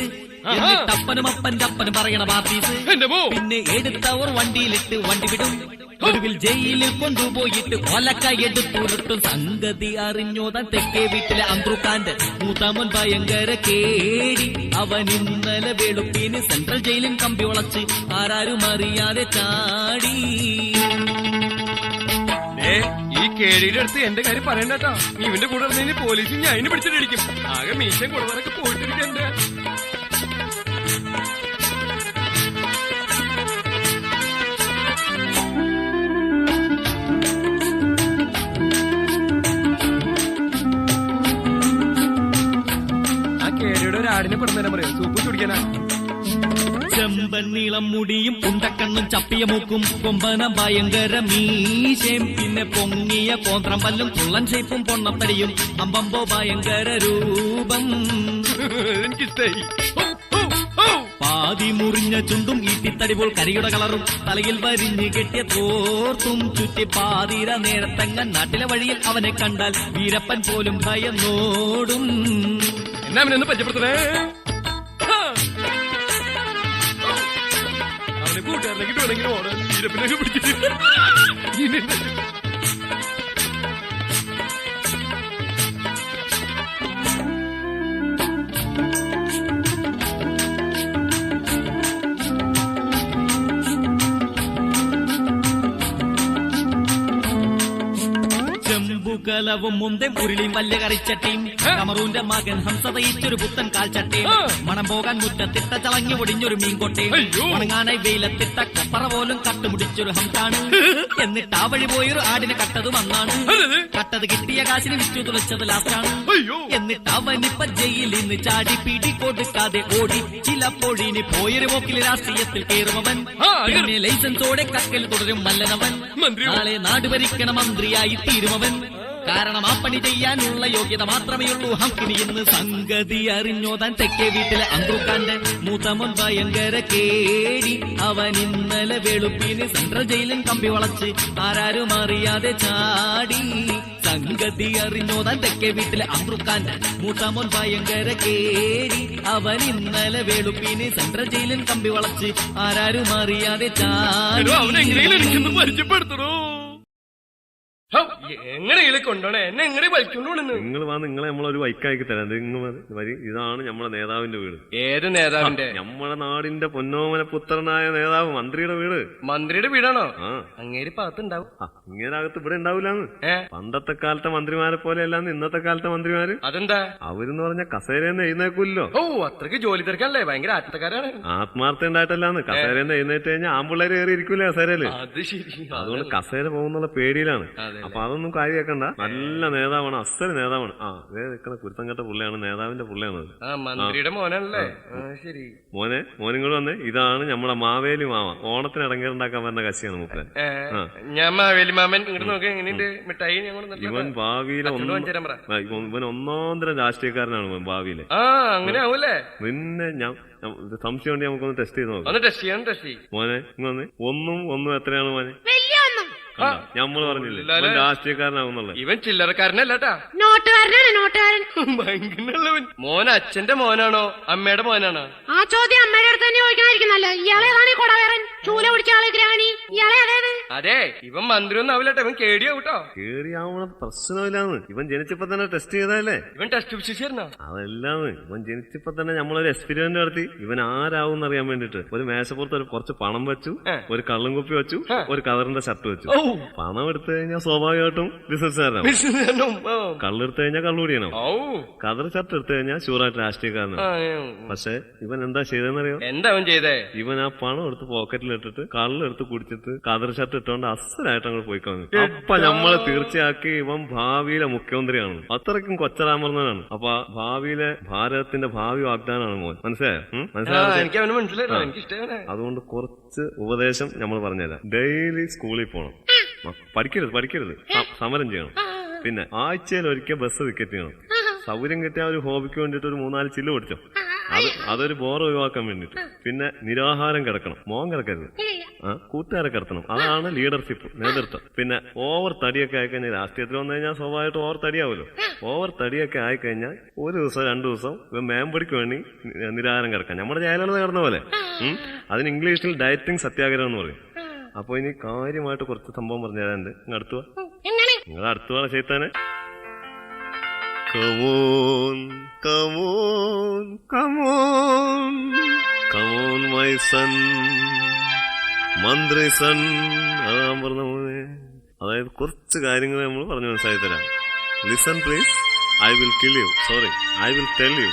എന്നിട്ടപ്പനും അപ്പന്റെ അപ്പനും പറയണ പാർട്ടീസ്. പിന്നെ എടുത്തവർ വണ്ടിയിലിട്ട് വണ്ടി വിടും. ഒടുവിൽ ജയിലിൽ കൊണ്ടുപോയിട്ട് കൊലക്കയെടുത്തുരുട്ടും. സംഗതി അറിഞ്ഞോ താൻ തെക്കേ വീട്ടിലെ അന്ത്രുക്കാന്റെ മൂത്താമോൻ ഭയങ്കര കേടി. അവൻ ഇന്നലെ വെളുപ്പിന് സെൻട്രൽ ജയിലിൽ കമ്പി വളച്ച് ആരാരും അറിയാതെ ചാടി. ഈ കേടിയുടെ അടുത്ത് എന്റെ കാര്യം പറയണ്ടോ? ഇവന്റെ കൂടെ ഇരുന്നതിന് പോലീസ് ഞാൻ അതിന് പിടിച്ചിട്ടിരിക്കും. ആകെ മീശം കൊടുവരൊക്കെ പോയിട്ടിരിക്കണ്ടേ. ആടിനെ പെടുന്നതിനെ പറയാം. സൂപ്പ് കുടിക്കാനാ. ചെമ്പന്നീളം മുടിയും ഉണ്ടക്കണ്ണും ചപ്പിയ മൂക്കും കൊമ്പന ഭയങ്കര മീശയും പിന്നെ പൊങ്ങിയ കോന്ത്രം പല്ലും തുള്ളൻ ഷേപ്പും പൊണ്ണത്തടിയും അമ്പമ്പോ ഭയങ്കര രൂപം. എനിക്കിഷ്ടായി. പാതി മുറിഞ്ഞ ചുണ്ടും ഈട്ടിത്തടിപോൾ കരിയുടെ കളറും തലയിൽ വരിഞ്ഞ് കെട്ടിയ തോർത്തും ചുറ്റി പാതിര നേരത്തെങ്ങൻ നാട്ടിലെ വഴിയിൽ അവനെ കണ്ടാൽ വീരപ്പൻ പോലും ഭയന്നോടും. എന്നാ അവനൊന്ന് പച്ചപ്പെടുത്തണേ. അവനെ കൂട്ടുകാരനെ കിട്ടുവാണെങ്കിൽ ഓടാൻ വീരപ്പനൊക്കെ പിടിച്ചിട്ട് മുൻകലവും മുന്തേം ഉരുളിയും വല്യ കറിച്ചട്ടിയും കമറൂന്റെ മകൻ ഹംസ തയ്ച്ചൊരു പുത്തൻ കാൽച്ചട്ടിയും മണം പോകാൻ മുറ്റത്തിട്ട ചളങ്ങി ഒടിഞ്ഞൊരു മീൻകൊട്ടയും ഉണങ്ങാനായി വെയിലത്തിട്ട കപ്പറ പോലും കട്ടുമുടിച്ചൊരു ഹംസാണ്. എന്നിട്ട് ആ വഴി പോയൊരു ആടിനെ കട്ടത് വന്നാണ്. കട്ടത് കിട്ടിയ കാശിന് വിറ്റു തുളച്ചത് ലാസ്റ്റാണ്. എന്നിട്ട് അവനിപ്പ ജയിലിൽ നിന്ന് ചാടി പിടി കൊടുക്കാതെ ഓടി ചിലപ്പോഴിനി പോയൊരു പോക്കിൽ രാഷ്ട്രീയത്തിൽ കയറുമവൻ. പിന്നെ ലൈസൻസോടെ കക്കൽ തുടരും മല്ലനവൻ. നാളെ നാട് ഭരിക്കണ മന്ത്രിയായി തീരുമവൻ. കാരണം ആ പണി ചെയ്യാനുള്ള യോഗ്യത മാത്രമേ ഉള്ളൂ ഹംകിനി എന്ന് സംഗതി അറിഞ്ഞോ താൻ തെക്കേ വീട്ടിലെ അന്ത്രുക്കാന്റെ മൂത്തമോൻ ഭയങ്കര കേടി. അവൻ ഇന്നലെ വെളുപ്പിന് സെൻട്രൽ ജയിലിൽ കമ്പി വളച്ച് ആരാരും അറിയാതെ ചാടി. സംഗതി അറിഞ്ഞോ താൻ തെക്കേ വീട്ടിലെ അന്ത്രുക്കാന്റെ മൂത്തമോൻ ഭയങ്കര കേടി. അവൻ ഇന്നലെ വെളുപ്പിന് സെൻട്രൽ ജയിലിൽ കമ്പി വളച്ച് ആരാരും അറിയാതെ ചാടി. പരിചയപ്പെടുത്തണോ? എങ്ങനെയെങ്കിലും കൊണ്ടോണേ, എന്നെ എങ്ങനെ വലിക്കൊണ്ടോണെന്ന്. നിങ്ങൾ വാ, നിങ്ങളെ നമ്മളൊരു ബൈക്കാക്കി തരാം. ഇതാണ് നമ്മളെ നേതാവിന്റെ വീട്. ഏത് നേതാവിന്റെ? നമ്മളെ നാടിന്റെ പൊന്നോമന പുത്രനായ നേതാവ് മന്ത്രിയുടെ വീട്. മന്ത്രിയുടെ വീടാണോ? അങ്ങേര് പാത്തുണ്ടാവും. ഇങ്ങനകത്ത് ഇവിടെ ഉണ്ടാവില്ലാന്ന്. പണ്ടത്തെ കാലത്തെ മന്ത്രിമാരെ പോലെ അല്ലാന്ന് ഇന്നത്തെ കാലത്തെ മന്ത്രിമാര്. അതെന്താ? അവരെന്ന് പറഞ്ഞ കസേരന്ന് എഴുന്നേക്കൂല്ലോ. ഓ, അത്രക്ക് ജോലി തിരക്കല്ലേ, ഭയങ്കര ആത്മക്കാരാണ്. ആത്മാർത്ഥ ഉണ്ടായിട്ടല്ലാന്ന്. കസേരന്ന് എഴുന്നേറ്റ് കഴിഞ്ഞാൽ ആമ്പിള്ളേര് കയറി ഇരിക്കൂലേ കസേരയില്. അത് ശരി. അതുകൊണ്ട് കസേര പോകുന്നുള്ള പേടിയിലാണ്. അപ്പൊ അതൊന്നും കാര്യാക്കണ്ട. നല്ല നേതാവാണ്, അസല് നേതാവാണ്. നിൽക്കുന്ന കുരുത്തം കെട്ട പുള്ളിയാണ്, നേതാവിന്റെ പുള്ളിയാണ്. മന്ത്രിയുടെ മോനല്ലേ? ശരി. മോനിങ്ങൾ വന്നേ. ഇതാണ് നമ്മളെ മാവേലി മാമ. ഓണത്തിന് ഇടങ്ങേറുണ്ടാക്കാൻ പറഞ്ഞ കശിയാണ് മൂപ്പൻ. ഞാൻ മാവേലി മാമൻ. ഇങ്ങോട്ട് നോക്കി, എങ്ങനെയുണ്ട് മിഠായി? ഇവൻ ഭാവിയിലെ ഇവൻ ഒന്നാന്തരം രാഷ്ട്രീയക്കാരനാണ്. ഇവൻ ഭാവിയിലെ അങ്ങനെ ആവൂലേ? പിന്നെ ഞാൻ സംശയം ഉണ്ടെങ്കിൽ നമുക്കൊന്ന് ടെസ്റ്റ് ചെയ്ത് നോക്കാം. ടെസ്റ്റ് ചെയ്യാൻ. മോനെ ഇങ്ങനെ ഒന്നും എത്രയാണ് മോനെ? ഞമ്മള് പറഞ്ഞില്ലേ ഇവൻ രാഷ്ട്രീയക്കാരനാവുന്നുള്ളത്. ഇവൻ ചില്ലറക്കാരനല്ലാട്ടാ, നോട്ടുകാരനാണ്, നോട്ടുകാരൻ. ഭയങ്കരമുള്ളവൻ. മോൻ അച്ഛന്റെ മോനാണോ അമ്മയുടെ മോനാണോ? ആ ചോദ്യം അമ്മയുടെ അടുത്ത് തന്നെ ചോദിക്കണമായിരിക്കുന്നല്ലോ. ഇയാളേതാണ് ഈ കൊടവേറൻ? ചൂല പിടിച്ച ആളെ ഗ്രാണി. ഇയാളെ അതേത്? അതെ, ഇവൻ മന്ത്രി ഒന്നും ആവില്ലട്ടോ, ഇവൻ കേടിയാവൂട്ടോ. കേടിയാവണ പ്രശ്നമില്ലാന്ന്. ഇവൻ ജനിച്ചപ്പോ തന്നെ ടെസ്റ്റ് ചെയ്തല്ലേ. ഇവൻ ടെസ്റ്റ് വിശേഷിയായിരുന്നോ? അതല്ലാന്ന്. ഇവൻ ജനിച്ചപ്പോ തന്നെ നമ്മളൊരു എക്സ്പെരിമെന്റ് നടത്തി. ഇവൻ ആരാവും അറിയാൻ വേണ്ടിട്ട് ഒരു മേശപ്പുറത്ത് കുറച്ച് പണം വെച്ചു, ഒരു കള്ളും കുപ്പി വെച്ചു, ഒരു കവറിന്റെ ഷർട്ട് വെച്ചു. പണം എടുത്തു കഴിഞ്ഞാൽ സ്വാഭാവികമായിട്ടും ബിസിനസ്സുകാരനാവും. കള്ളെടുത്തു കഴിഞ്ഞാൽ കള്ളുകൂടിയാണോ? കതർ ഷർട്ട് എടുത്തു കഴിഞ്ഞാൽ ഷൂറായിട്ട് രാഷ്ട്രീയക്കാരനാണ്. പക്ഷെ ഇവൻ എന്താ ചെയ്തെന്നറിയോ? എന്താ അവൻ ചെയ്തേ? ഇവൻ ആ പണം എടുത്ത് പോക്കറ്റിൽ ഇട്ടിട്ട് കള്ളെടുത്ത് കുടിച്ചിട്ട് കതർ ഷർട്ട് ഇട്ടുകൊണ്ട് അസലായിട്ട് അങ്ങോട്ട് പോയിക്കാണ്. അപ്പൊ നമ്മള് തീർച്ചയാക്കി ഇവൻ ഭാവിയിലെ മുഖ്യമന്ത്രിയാണ്. അത്രയ്ക്കും കൊച്ചരാമർന്നനാണ്. അപ്പൊ ഭാവിയിലെ ഭാരതത്തിന്റെ ഭാവി വാഗ്ദാനാണ് മോൻ. മനസ്സിലായോ? അതുകൊണ്ട് കുറച്ച് ഉപദേശം നമ്മൾ പറഞ്ഞുതരാം. ഡെയിലി സ്കൂളിൽ പോകണം. പഠിക്കരുത്, സമരം ചെയ്യണം. പിന്നെ ആഴ്ചയിൽ ഒരിക്കൽ ബസ് വിക്കറ്റ് ചെയ്യണം. സൗകര്യം കിട്ടിയ ഒരു ഹോബിക്ക് വേണ്ടിട്ട് ഒരു 3-4 ചില്ല് പഠിച്ചോ. അതൊരു ബോർ ഒഴിവാക്കാൻ വേണ്ടിട്ട്. പിന്നെ നിരാഹാരം കിടക്കണം, മോൻ കിടക്കരുത്. കൂട്ടുകാരെ കിടത്തണം. അതാണ് ലീഡർഷിപ്പ്, നേതൃത്വം. പിന്നെ ഓവർ തടിയൊക്കെ ആയിക്കഴിഞ്ഞാൽ രാഷ്ട്രീയത്തിൽ വന്നു കഴിഞ്ഞാൽ സ്വാഭാവികമായിട്ട് ഓവർ തടിയാവുമല്ലോ. ഓവർ തടിയൊക്കെ ആയിക്കഴിഞ്ഞാൽ 1 ദിവസം 2 ദിവസം മേമ്പടിക്ക് വേണ്ടി നിരാഹാരം കിടക്കാം. നമ്മുടെ ജയലളിത കിടന്ന പോലെ. അതിന് ഇംഗ്ലീഷിൽ ഡയറ്റിംഗ് സത്യാഗ്രഹം എന്ന് പറയും. അപ്പൊ ഇനി കാര്യമായിട്ട് കുറച്ച് സംഭവം പറഞ്ഞു തരാനുണ്ട്. നിങ്ങൾ അടുത്തു വേണം ചെയ്താനെ. Come on my son, മന്ത്രി സൺ. അതാൻ പറഞ്ഞ മോനെ. അതായത് കുറച്ച് കാര്യങ്ങൾ നമ്മൾ പറഞ്ഞു മനസ്സിലാക്കി തരാം. Listen please. I will tell you.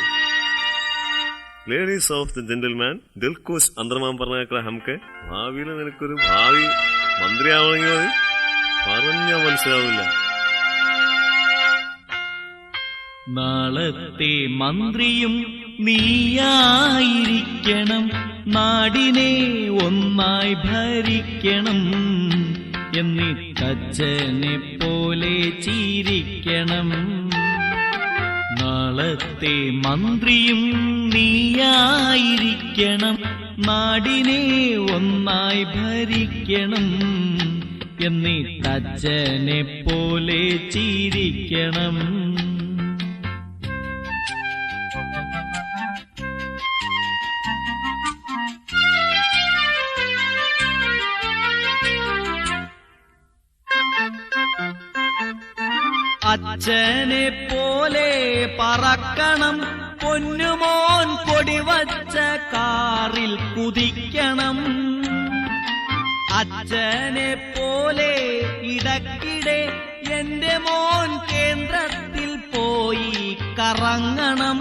Ladies of the gentleman, ദിൽഖുഷ് അന്തർമാൻ പറഞ്ഞേക്കളെ ഹംക്ക്. ഭാവിയിൽ നിനക്കൊരു ഭാവി മന്ത്രിയാവണമെങ്കിൽ പറഞ്ഞാൽ മനസ്സിലാവില്ല. നാളത്തെ മന്ത്രിയും നീയായിരിക്കണം, നാടിനെ ഒന്നായി ഭരിക്കണം, എന്നിട്ടച്ഛനെ പോലെ ചിരിക്കണം. നാളത്തെ മന്ത്രിയും നീയായിരിക്കണം, നാടിനെ ഒന്നായി ഭരിക്കണം, എന്നിട്ടച്ഛനെ പോലെ ചിരിക്കണം. അച്ഛനെ പോലെ പറക്കണം, പൊന്നുമോൻ കൊടിവച്ച കാറിൽ കുതിക്കണം. അച്ഛനെ പോലെ ഇടക്കിടെ എന്റെ മോൻ കേന്ദ്രത്തിൽ പോയി കറങ്ങണം.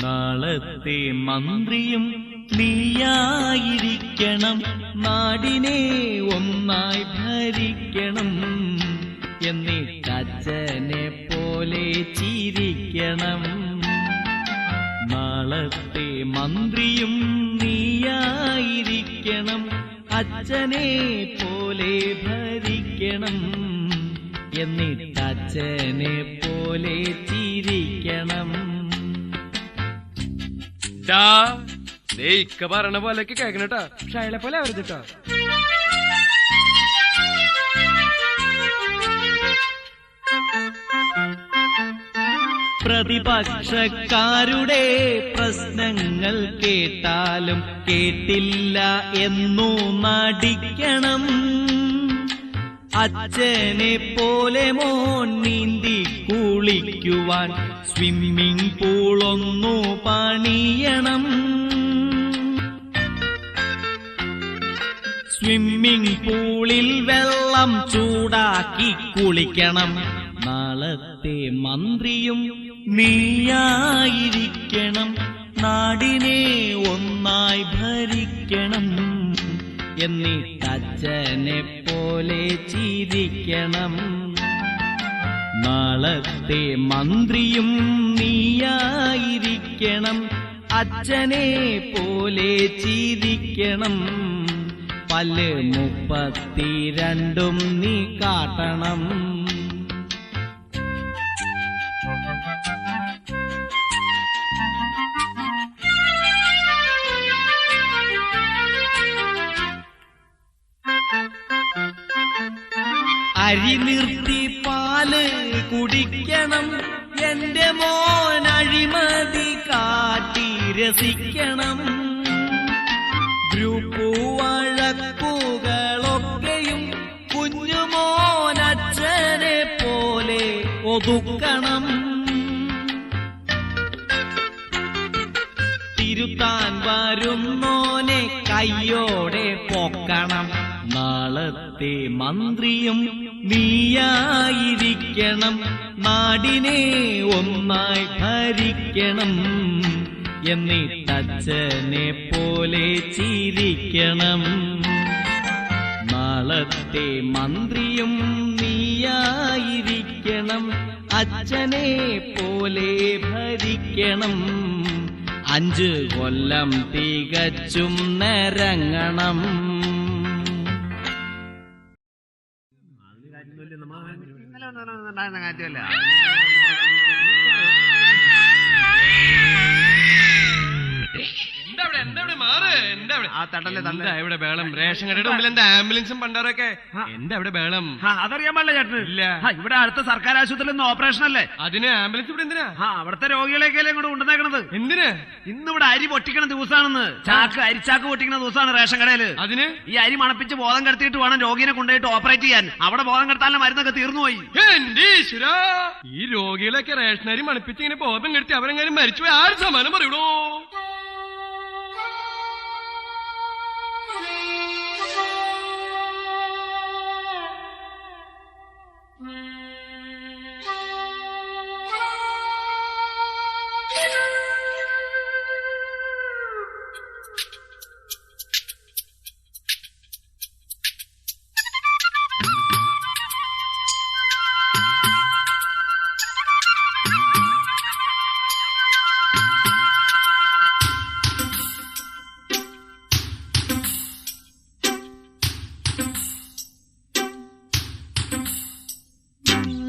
നാളത്തെ മന്ത്രിയും നീയായിരിക്കണം, നാടിനെ ഒന്നായി ഭരിക്കണം. എന്നിട്ടച്ഛനെ പോലെ ചിരിക്കണം. നാളത്തെ മന്ത്രിയും നീയായിരിക്കണം, അച്ഛനെ പോലെ ഭരിക്കണം. എന്നിട്ടച്ഛനെ പോലെ ചിരിക്കണം. ഇക്ക പറയണ പോലെയൊക്കെ കേക്കണട്ടാ, ഷൈലെ പോലെ അവരുതിട്ടാ. പ്രതിപക്ഷക്കാരുടെ പ്രശ്നങ്ങൾ കേട്ടാലും കേട്ടില്ല എന്നു നടിക്കണം. അച്ഛനെ പോലെ മോൻ നീന്തി കുളിക്കുവാൻ സ്വിമ്മിംഗ് പൂളൊന്നു പണിയണം. സ്വിമ്മിംഗ് പൂളിൽ വെള്ളം ചൂടാക്കി കുളിക്കണം. നാളത്തെ മന്ത്രിയും നീയായിരിക്കണം, നാടിനെ ഒന്നായി ഭരിക്കണം. എന്നിട്ടച്ഛനെ പോലെ ചിരിക്കണം. നാളത്തെ മന്ത്രിയും നീയായിരിക്കണം, അച്ഛനെ പോലെ ചിരിക്കണം. പല്ല് 32 നീ കാട്ടണം. അരി നിർത്തി പാല് കുടിക്കണം. എന്റെ മോൻ അഴിമതി കാട്ടി രസിക്കണം. ഗ്രൂപ്പ് വഴക്കുകളൊക്കെയും കുഞ്ഞുമോൻ അച്ഛനെ പോലെ ഒതുക്കണം. തിരുത്താൻ വരുന്നോനെ കയ്യോടെ പൊക്കണം. നാളത്തെ മന്ത്രിയും നീയായിരിക്കണം, നാടിനെ ഒന്നായി ഭരിക്കണം. എന്നിട്ടച്ഛനെ പോലെ ചിരിക്കണം. നാളത്തെ മന്ത്രിയും നീയായിരിക്കണം, അച്ഛനെ പോലെ ഭരിക്കണം. 5 കൊല്ലം തികച്ചും നിരങ്ങണം. ഇവിടെ ബേളം റേഷൻ കടയുടെ മുമ്പിൽ എന്താ ആംബുലൻസും പണ്ടാറൊക്കെ എന്താ ഇവിടെ ബേളം? അതറിയാൻ പാടില്ല ചേട്ടന്. ഇല്ല. ഇവിടെ അടുത്ത സർക്കാർ ആശുപത്രിയിൽ നിന്ന് ഓപ്പറേഷൻ അല്ലേ? അതിന് ആംബുലൻസ് ഇവിടെ എന്തിനാ? അവിടുത്തെ രോഗികളെയൊക്കെ ഇങ്ങോട്ട് കൊണ്ടുവന്നേക്കണത്. എന്തിന്? ഇന്നിവിടെ അരി പൊട്ടിക്കണ ദിവസമാണെന്ന്. അരിച്ചാക്ക് പൊട്ടിക്കണ ദിവസമാണ് റേഷൻ കടയില്. അതിന് ഈ അരി മണപ്പിച്ച് ബോധം കെടുത്തിട്ട് വേണം രോഗിനെ കൊണ്ടുപോയിട്ട് ഓപ്പറേറ്റ് ചെയ്യാൻ. അവിടെ ബോധം കെടുത്താനുള്ള മരുന്നൊക്കെ തീർന്നുപോയി. എന്റെ ഈശ്വരാ, ഈ രോഗികളൊക്കെ റേഷനരി മണപ്പിച്ച് ഇങ്ങനെ ബോധം കെടുത്തി അവരെങ്ങാനും മരിച്ചുപോയി ആര് സമാനം പറയണോ?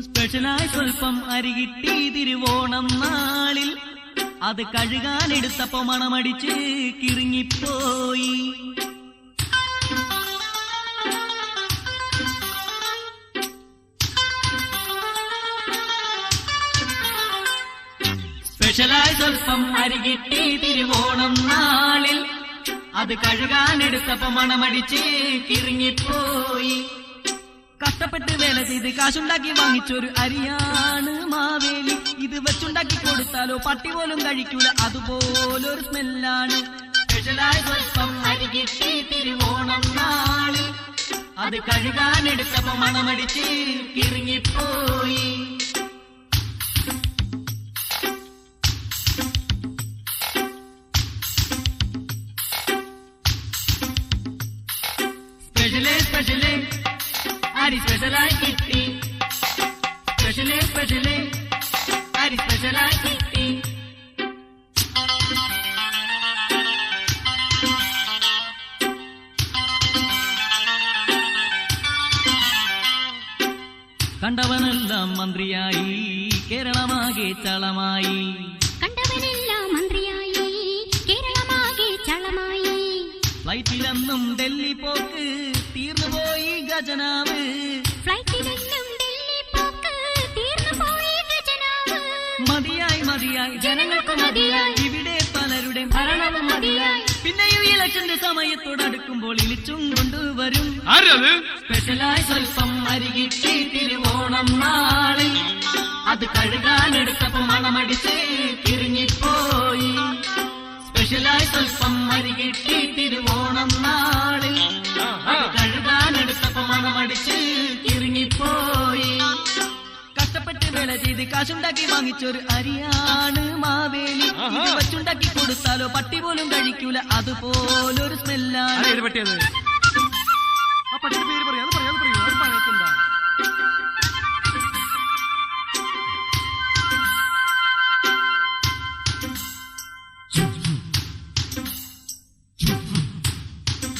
സ്പെഷ്യലായി സ്വൽപ്പം അരി കിട്ടി തിരുവോണം നാളിൽ. അത് കഴുകാനെടുത്തപ്പോ മണമടിച്ച് കിറുങ്ങിപ്പോയി. സ്പെഷ്യലായി സ്വൽപ്പം അരി കിട്ടി തിരുവോണം നാളിൽ. അത് കഴുകാനെടുത്തപ്പോ മണമടിച്ച് കിറുങ്ങിപ്പോയി. കഷ്ടപ്പെട്ട് വേല ചെയ്ത് കാശുണ്ടാക്കി വാങ്ങിച്ചൊരു അരിയാണ് മാവേലി. ഇത് വെച്ചുണ്ടാക്കി കൊടുത്താലോ പട്ടി പോലും കഴിക്കൂല, അതുപോലൊരു സ്മെല്ലാണ്. സ്പെഷ്യലായി സ്വൽപ്പം അരി കിട്ടി തിരുവോണം നാളിൽ. അത് അത് കഴുകാനെടുത്തപ്പോ മണമടിച്ച് കിറങ്ങിപ്പോയി. സ്പെഷ്യലേ സ്പെഷ്യലേ അരി സ്പെഷ്യലായി കിട്ടി. സ്പെഷ്യലേ സ്പെഷ്യലേ അരി സ്പെഷ്യലായി കിട്ടി. കണ്ടവനെല്ലാം മന്ത്രിയായി, കേരളമാകെ ചളമായി. കണ്ടവനെല്ലാം മന്ത്രിയായി, കേരളമാകെ ചളമായി. ഫ്ലൈറ്റിലെന്നും ഡൽഹി പോക്ക് തീർന്നുപോയി ഖജനാവ്. ഫ്ലൈറ്റിലെന്നും ഡൽഹി പോക്ക് തീർന്നുപോയി ഖജനാവ്. മതിയായി മതിയായി ജനങ്ങൾക്ക് മതിയായി, ഇവിടെ പലരുടെ ഭരണവും മതിയായി. പിന്നെയും ഇലക്ഷന്റെ സമയത്തോടടുക്കുമ്പോൾ ഇളിച്ചും കൊണ്ടുവരും. സ്പെഷ്യലായി സ്വൽപ്പം അരികിട്ടി തിരുവോണം നാളിൽ, അത് കഴുകാനെടുത്തപ്പോ മണമടിച്ച് കിറങ്ങിപ്പോയി. സ്പെഷ്യലായി സ്വൽപ്പം അരികിട്ടി തിരുവോണം നാളിൽ, അത് കഴുകാനെടുത്തപ്പോ മണമടിച്ച് കിറങ്ങിപ്പോയി. കഷ്ടപ്പെട്ട് വില ചെയ്ത് കാശുണ്ടാക്കി വാങ്ങിച്ചൊരു അരിയാണ് മാവേലി. ഇത് വച്ചുണ്ടാക്കി കൊടുത്താലോ പട്ടി പോലും കഴിക്കൂല, അതുപോലൊരു സ്മെല്ലാണ്. ആ പട്ടിയുടെ പേര് പറയാ, അത് പറയാ, അത് പറയൂ, അത് പറയത്തുണ്ടാ.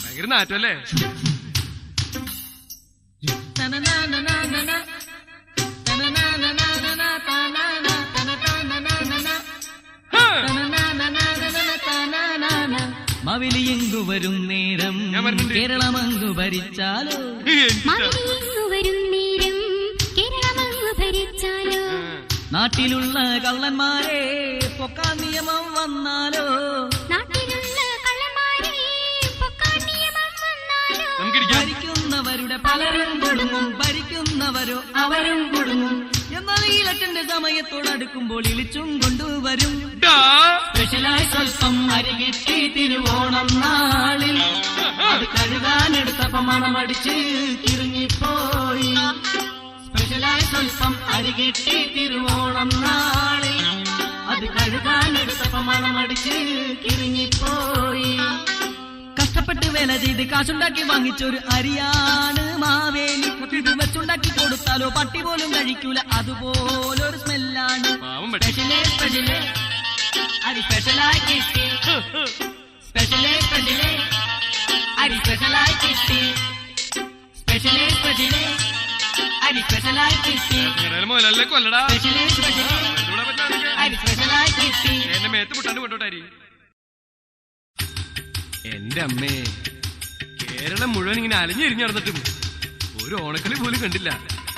ഭയങ്കര നാറ്റല്ലേ? മാവേലിയെങ്കു വരും നേരം കേരളമങ്ങു ഭരിച്ചാലോ. മാവേലിയെങ്ങു വരും നേരം കേരളമങ്ങു ഭരിച്ചാലോ. നാട്ടിലുള്ള കള്ളന്മാരെ പൊക്കാൻ നിയമം വന്നാലോ. നാട്ടിലുള്ള കള്ളന്മാരെ പൊക്കാൻ നിയമം വന്നാലോ. ഭരിക്കുന്നവരുടെ പലരും കൊടുങ്ങും, ഭരിക്കുന്നവരോ അവരും കൊടുങ്ങും. എന്നാൽ ഈ ഇലക്ഷന്റെ സമയത്തോടടുക്കുമ്പോൾ ഇളിച്ചും കൊണ്ടുവരും. സ്പെഷ്യലായി സ്വൽപ്പം അരികിട്ടി തിരുവോണം നാളിൽ, അത് കഴുകാനെടുത്തപ്പോ മണമടിച്ച് കിറങ്ങിപ്പോയി. സ്പെഷ്യലായി സ്വൽപ്പം അരികിട്ടി തിരുവോണം നാളിൽ, അത് കഴുകാനെടുത്തപ്പോ മണമടിച്ച് കിറങ്ങിപ്പോയി. കഷ്ടപ്പെട്ട് വേല ചെയ്ത് കാശുണ്ടാക്കി വാങ്ങിച്ചൊരു അരിയാണ് മാവേലി. ഇത് വെച്ചുണ്ടാക്കി കൊടുത്താലോ പട്ടി പോലും കഴിക്കൂല, അതുപോലൊരു സ്മെല്ലാണ്. സ്പെഷ്യലേ സ്പെഷ്യലേ അരി സ്പെഷ്യലായി കിട്ടി. സ്പെഷ്യലേ സ്പെഷ്യലേ അരി സ്പെഷ്യലായി കിട്ടി. സ്പെഷ്യലേ സ്പെഷ്യലേ അരി സ്പെഷ്യലായി കിട്ടി. കൊല്ലടാ, സ്പെഷ്യലേ സ്പെഷ്യലേ അരി സ്പെഷ്യലായി കിട്ടി. എന്നെ മേത്ത് മുട്ടാണ്ട് കൊണ്ടോട്ടാരി. എന്റെ അമ്മേ, കേരളം മുഴുവൻ ഇങ്ങനെ അലഞ്ഞിരിഞ്ഞു നടന്നിട്ടും ഒരു ഓണക്കളി പോലും കണ്ടില്ല.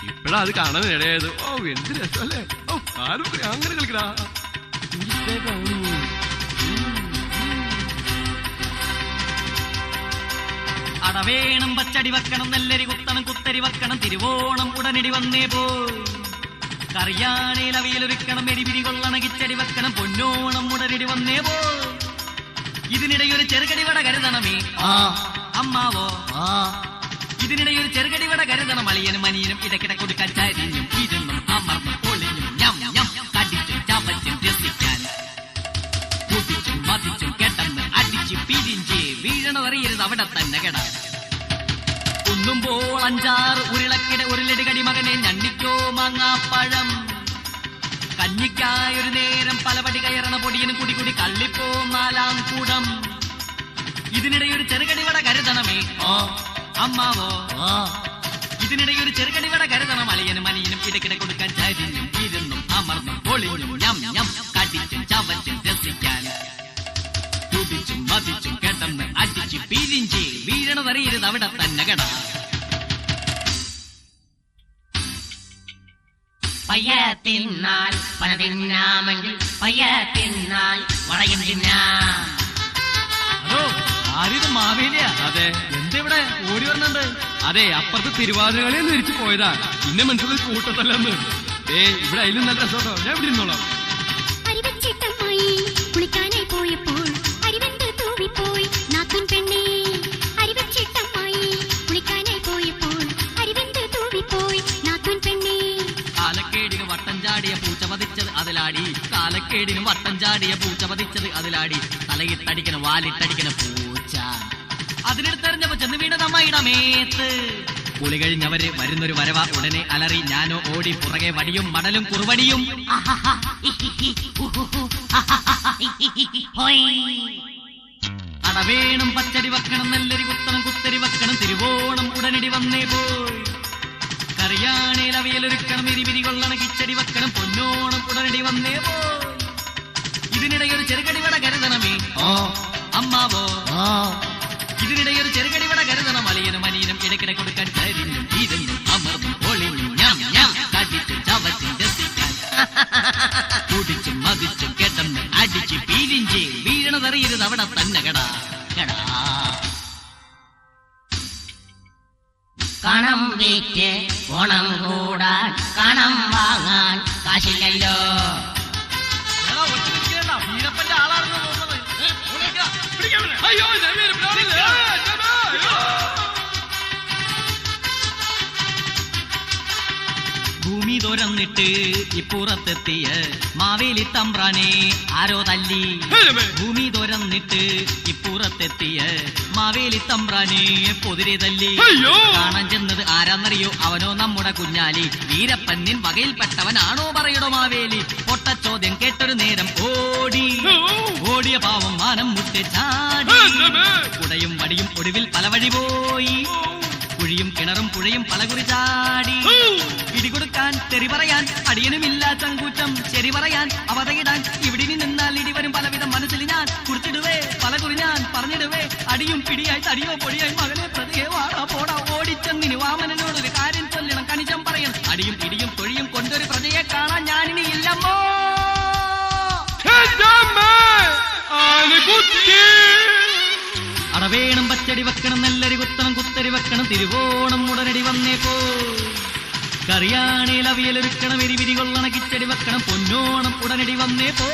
ഇപ്പഴാ അത് കാണാൻ ഇടയായത്. ഓ എന്ത് രസമല്ലേ! ഓ ആരും അങ്ങനെ കളിക്കടാ. അടവേണം പച്ചടി വെക്കണം, നെല്ലരി കുത്തണം, കുത്തരി വെക്കണം, തിരുവോണം ഉടനടി വന്നേ പോയി. കറിയാണേൽ അവിയലൊരുക്കണം, എരിപിരി കൊള്ളണ കിച്ചടി വെക്കണം, പൊന്നോണം ഉടനടി വന്നേ പോയി. ഇതിനിടയൊരു ചെറുകടി വട കരുതണമേ അമ്മാവോ. ഇതിനിടയൊരു ചെറുകടി വട കരുതണം, അളിയനും അനിയനും ഇടയ്ക്കിടെ കൊടുക്കാൻ ചരിഞ്ഞും ഇരുന്നും അമർന്നും ഒളിഞ്ഞും ഞം ഞം കടിച്ചും ചവച്ചും രസിക്കാൻ കുതിച്ചും മതിച്ചും കെട്ടന്ന് അടിച്ച് പിരിഞ്ച് വീഴണതറിയരുത് അവിടെ തന്നെ കെട. കുന്നുമ്പോൾ 5-6 ഉരുളക്കിട ഉരുളടി കടി മകനെ ഞണ്ണിക്കോ മാങ്ങാപ്പഴം. കഞ്ഞിക്കായൊരു നേരം പലപടി കയറണ പൊടിയനും കുടി കുടി കള്ളിപ്പോ 4-ാം കൂടം. ഇതിനിടയൊരു ചെറുകടി വട കരുതണമേ അമ്മാവോ. ഇതിനിടയൊരു ചെറുകടി വട കരുതണം, അളിയനും അനിയനും ഇടയ്ക്കിടെ കൊടുക്കാൻ ചരിഞ്ഞും ഇരുന്നും അമർന്നും ഒളിഞ്ഞും ഞം ഞം കടിച്ചും ചവച്ചും രസിക്കാൻ കുതിച്ചും മതിച്ചും കെട്ടന്ന് അടിച്ച് പിരിഞ്ച് വീഴണതറിയരുത് അവിടെ തന്നെ കെട. പയ്യ തിന്നാൽ പല തിന്നാമെങ്കിൽ പയ്യ തിന്നാൽ വടയും തിന്നാം. അതോ ആരിത് മാവേലിയാ? അതെ. എന്തിവിടെ ഓടി വരണുണ്ട്? അതെ, അപ്പുറത്ത് തിരുവാതിരകളിൽ തിരിച്ചു പോയതാ. പിന്നെ മനസ്സിൽ കൂട്ടത്തല്ലെന്ന്. ഇവിടെ അതിലും നല്ല രസോട്ടോ. ഞാൻ ഇവിടെ ഇരുന്നോളാം. അരിവച്ചിട്ടമായി കുളിക്കാനായി പോയപ്പോൾ അരിവെന്ത് തൂവിപ്പോയി നാത്തുൻ പെണ്ണേ. അരിവച്ചിട്ടമായി കുളിക്കാനായി പോയപ്പോൾ ചാടി കാലക്കേടിന് വട്ടം ചാടിയ പൂച്ച പതിച്ചത് അതിലാടി തലയിട്ടടിക്കണ വാലിട്ടടിക്കണ പൂച്ച അതിനെടുത്തെറിഞ്ഞപ്പോ ചെന്ന് വീണത് അമ്മയുടെ മേത്ത് കുളി കഴിഞ്ഞവര് വരുന്നൊരു വരവ ഉടനെ അലറി ഞാനോ ഓടി പുറകെ വടിയും മടലും കുറുവടിയും അടവേണം പച്ചടി വെക്കണം നെല്ലരി കുത്തണം കുത്തരി വെക്കണം തിരുവോണം ഉടനടി വന്നേ പോയി കറിയാണേൽ അവയിലൊരുക്കണം എരിവിരി കൊള്ളണം കിച്ചടി വെക്കണം പൊന്നോണം ഉടനടി വന്നേ പോയി ഇതിനിടയൊരു ചെറുകടിവട കരുതണമേ അമ്മാവോ ഇതിനിടയൊരു ചെറുകടിവട കരുതണം അളിയനും അനിയനും ഇടയ്ക്കിടെ കൊടുക്കാൻ കരിഞ്ഞും ഇരുന്നും അമർന്നും ഒളിഞ്ഞും ഞാൻ ഞാൻ കടിച്ചും ചവച്ചും രസിക്കാൻ കുടിച്ചും മതിച്ചും കെട്ടന്ന് അടിച്ച് പീലിഞ്ച് വീണതറിയരുത് അവിടെ തന്നെ കടാ കടാ കണം വിറ്റ് ഓണം കൂടാൻ കണം വാങ്ങാൻ കാശില്ലല്ലോ. വീരപ്പന്റെ ആളാണെന്ന് തോന്നുന്നത്. അയ്യോ ഭൂമി തുറന്നിട്ട് ഇപ്പുറത്തെത്തിയ മാവേലി തമ്പ്രാനെ ആരോ തല്ലി ഭൂമി തുറന്നിട്ട് ഇപ്പുറത്തെത്തിയ മാവേലി തമ്പ്രാനെ പൊതിരെ തല്ലി കാണാൻ ചെന്നത് ആരാന്നറിയോ അവനോ നമ്മുടെ കുഞ്ഞാലി വീരപ്പന്നിൻ വകയിൽപ്പെട്ടവനാണോ പറയടോ മാവേലി പൊട്ടച്ചോദ്യം കേട്ടൊരു നേരം ഓടിയ പാവം മാനം മുട്ടി ചാടി കുടയും വടിയും ഒടുവിൽ പല വഴി പോയി കുഴിയും കിണറും പുഴയും പലകുറി ചാടി ഇടികൊടുക്കാൻ തെറി പറയാൻ അടിയനുമില്ല ചങ്കൂറ്റം ശരി പറയാൻ അവതയിടാൻ ഇവിടെ നിന്നാൽ ഇടിവരും പലവിധം മനസ്സിൽ ഞാൻ കുറിച്ചിടുവേ പലകുറി ഞാൻ പറഞ്ഞിടുവേ അടിയും പിടിയായി തടിയോ പൊടിയായി മകനെ പ്രതിയെ വാടാ പോടാ ഓടിച്ചെന്നിന് വാമനോടൊരു കാര്യം ചൊല്ലണം കണിച്ചം പറയണം അടിയും ഇടിയും തൊഴിയും കൊണ്ടൊരു പ്രജയെ കാണാൻ ഞാനിനി ഇല്ലമ്മോ. അടവേണം പച്ചടി വെക്കണം നെല്ലരി കുത്തണം കുത്തരി വെക്കണം തിരുവോണം ഉടനടി വന്നേ പോ കറിയാണേൽ അവിയലൊരുക്കണം എരിവിരി കൊള്ളണ കിച്ചടി വെക്കണം പൊന്നോണം ഉടനടി വന്നേ പോ.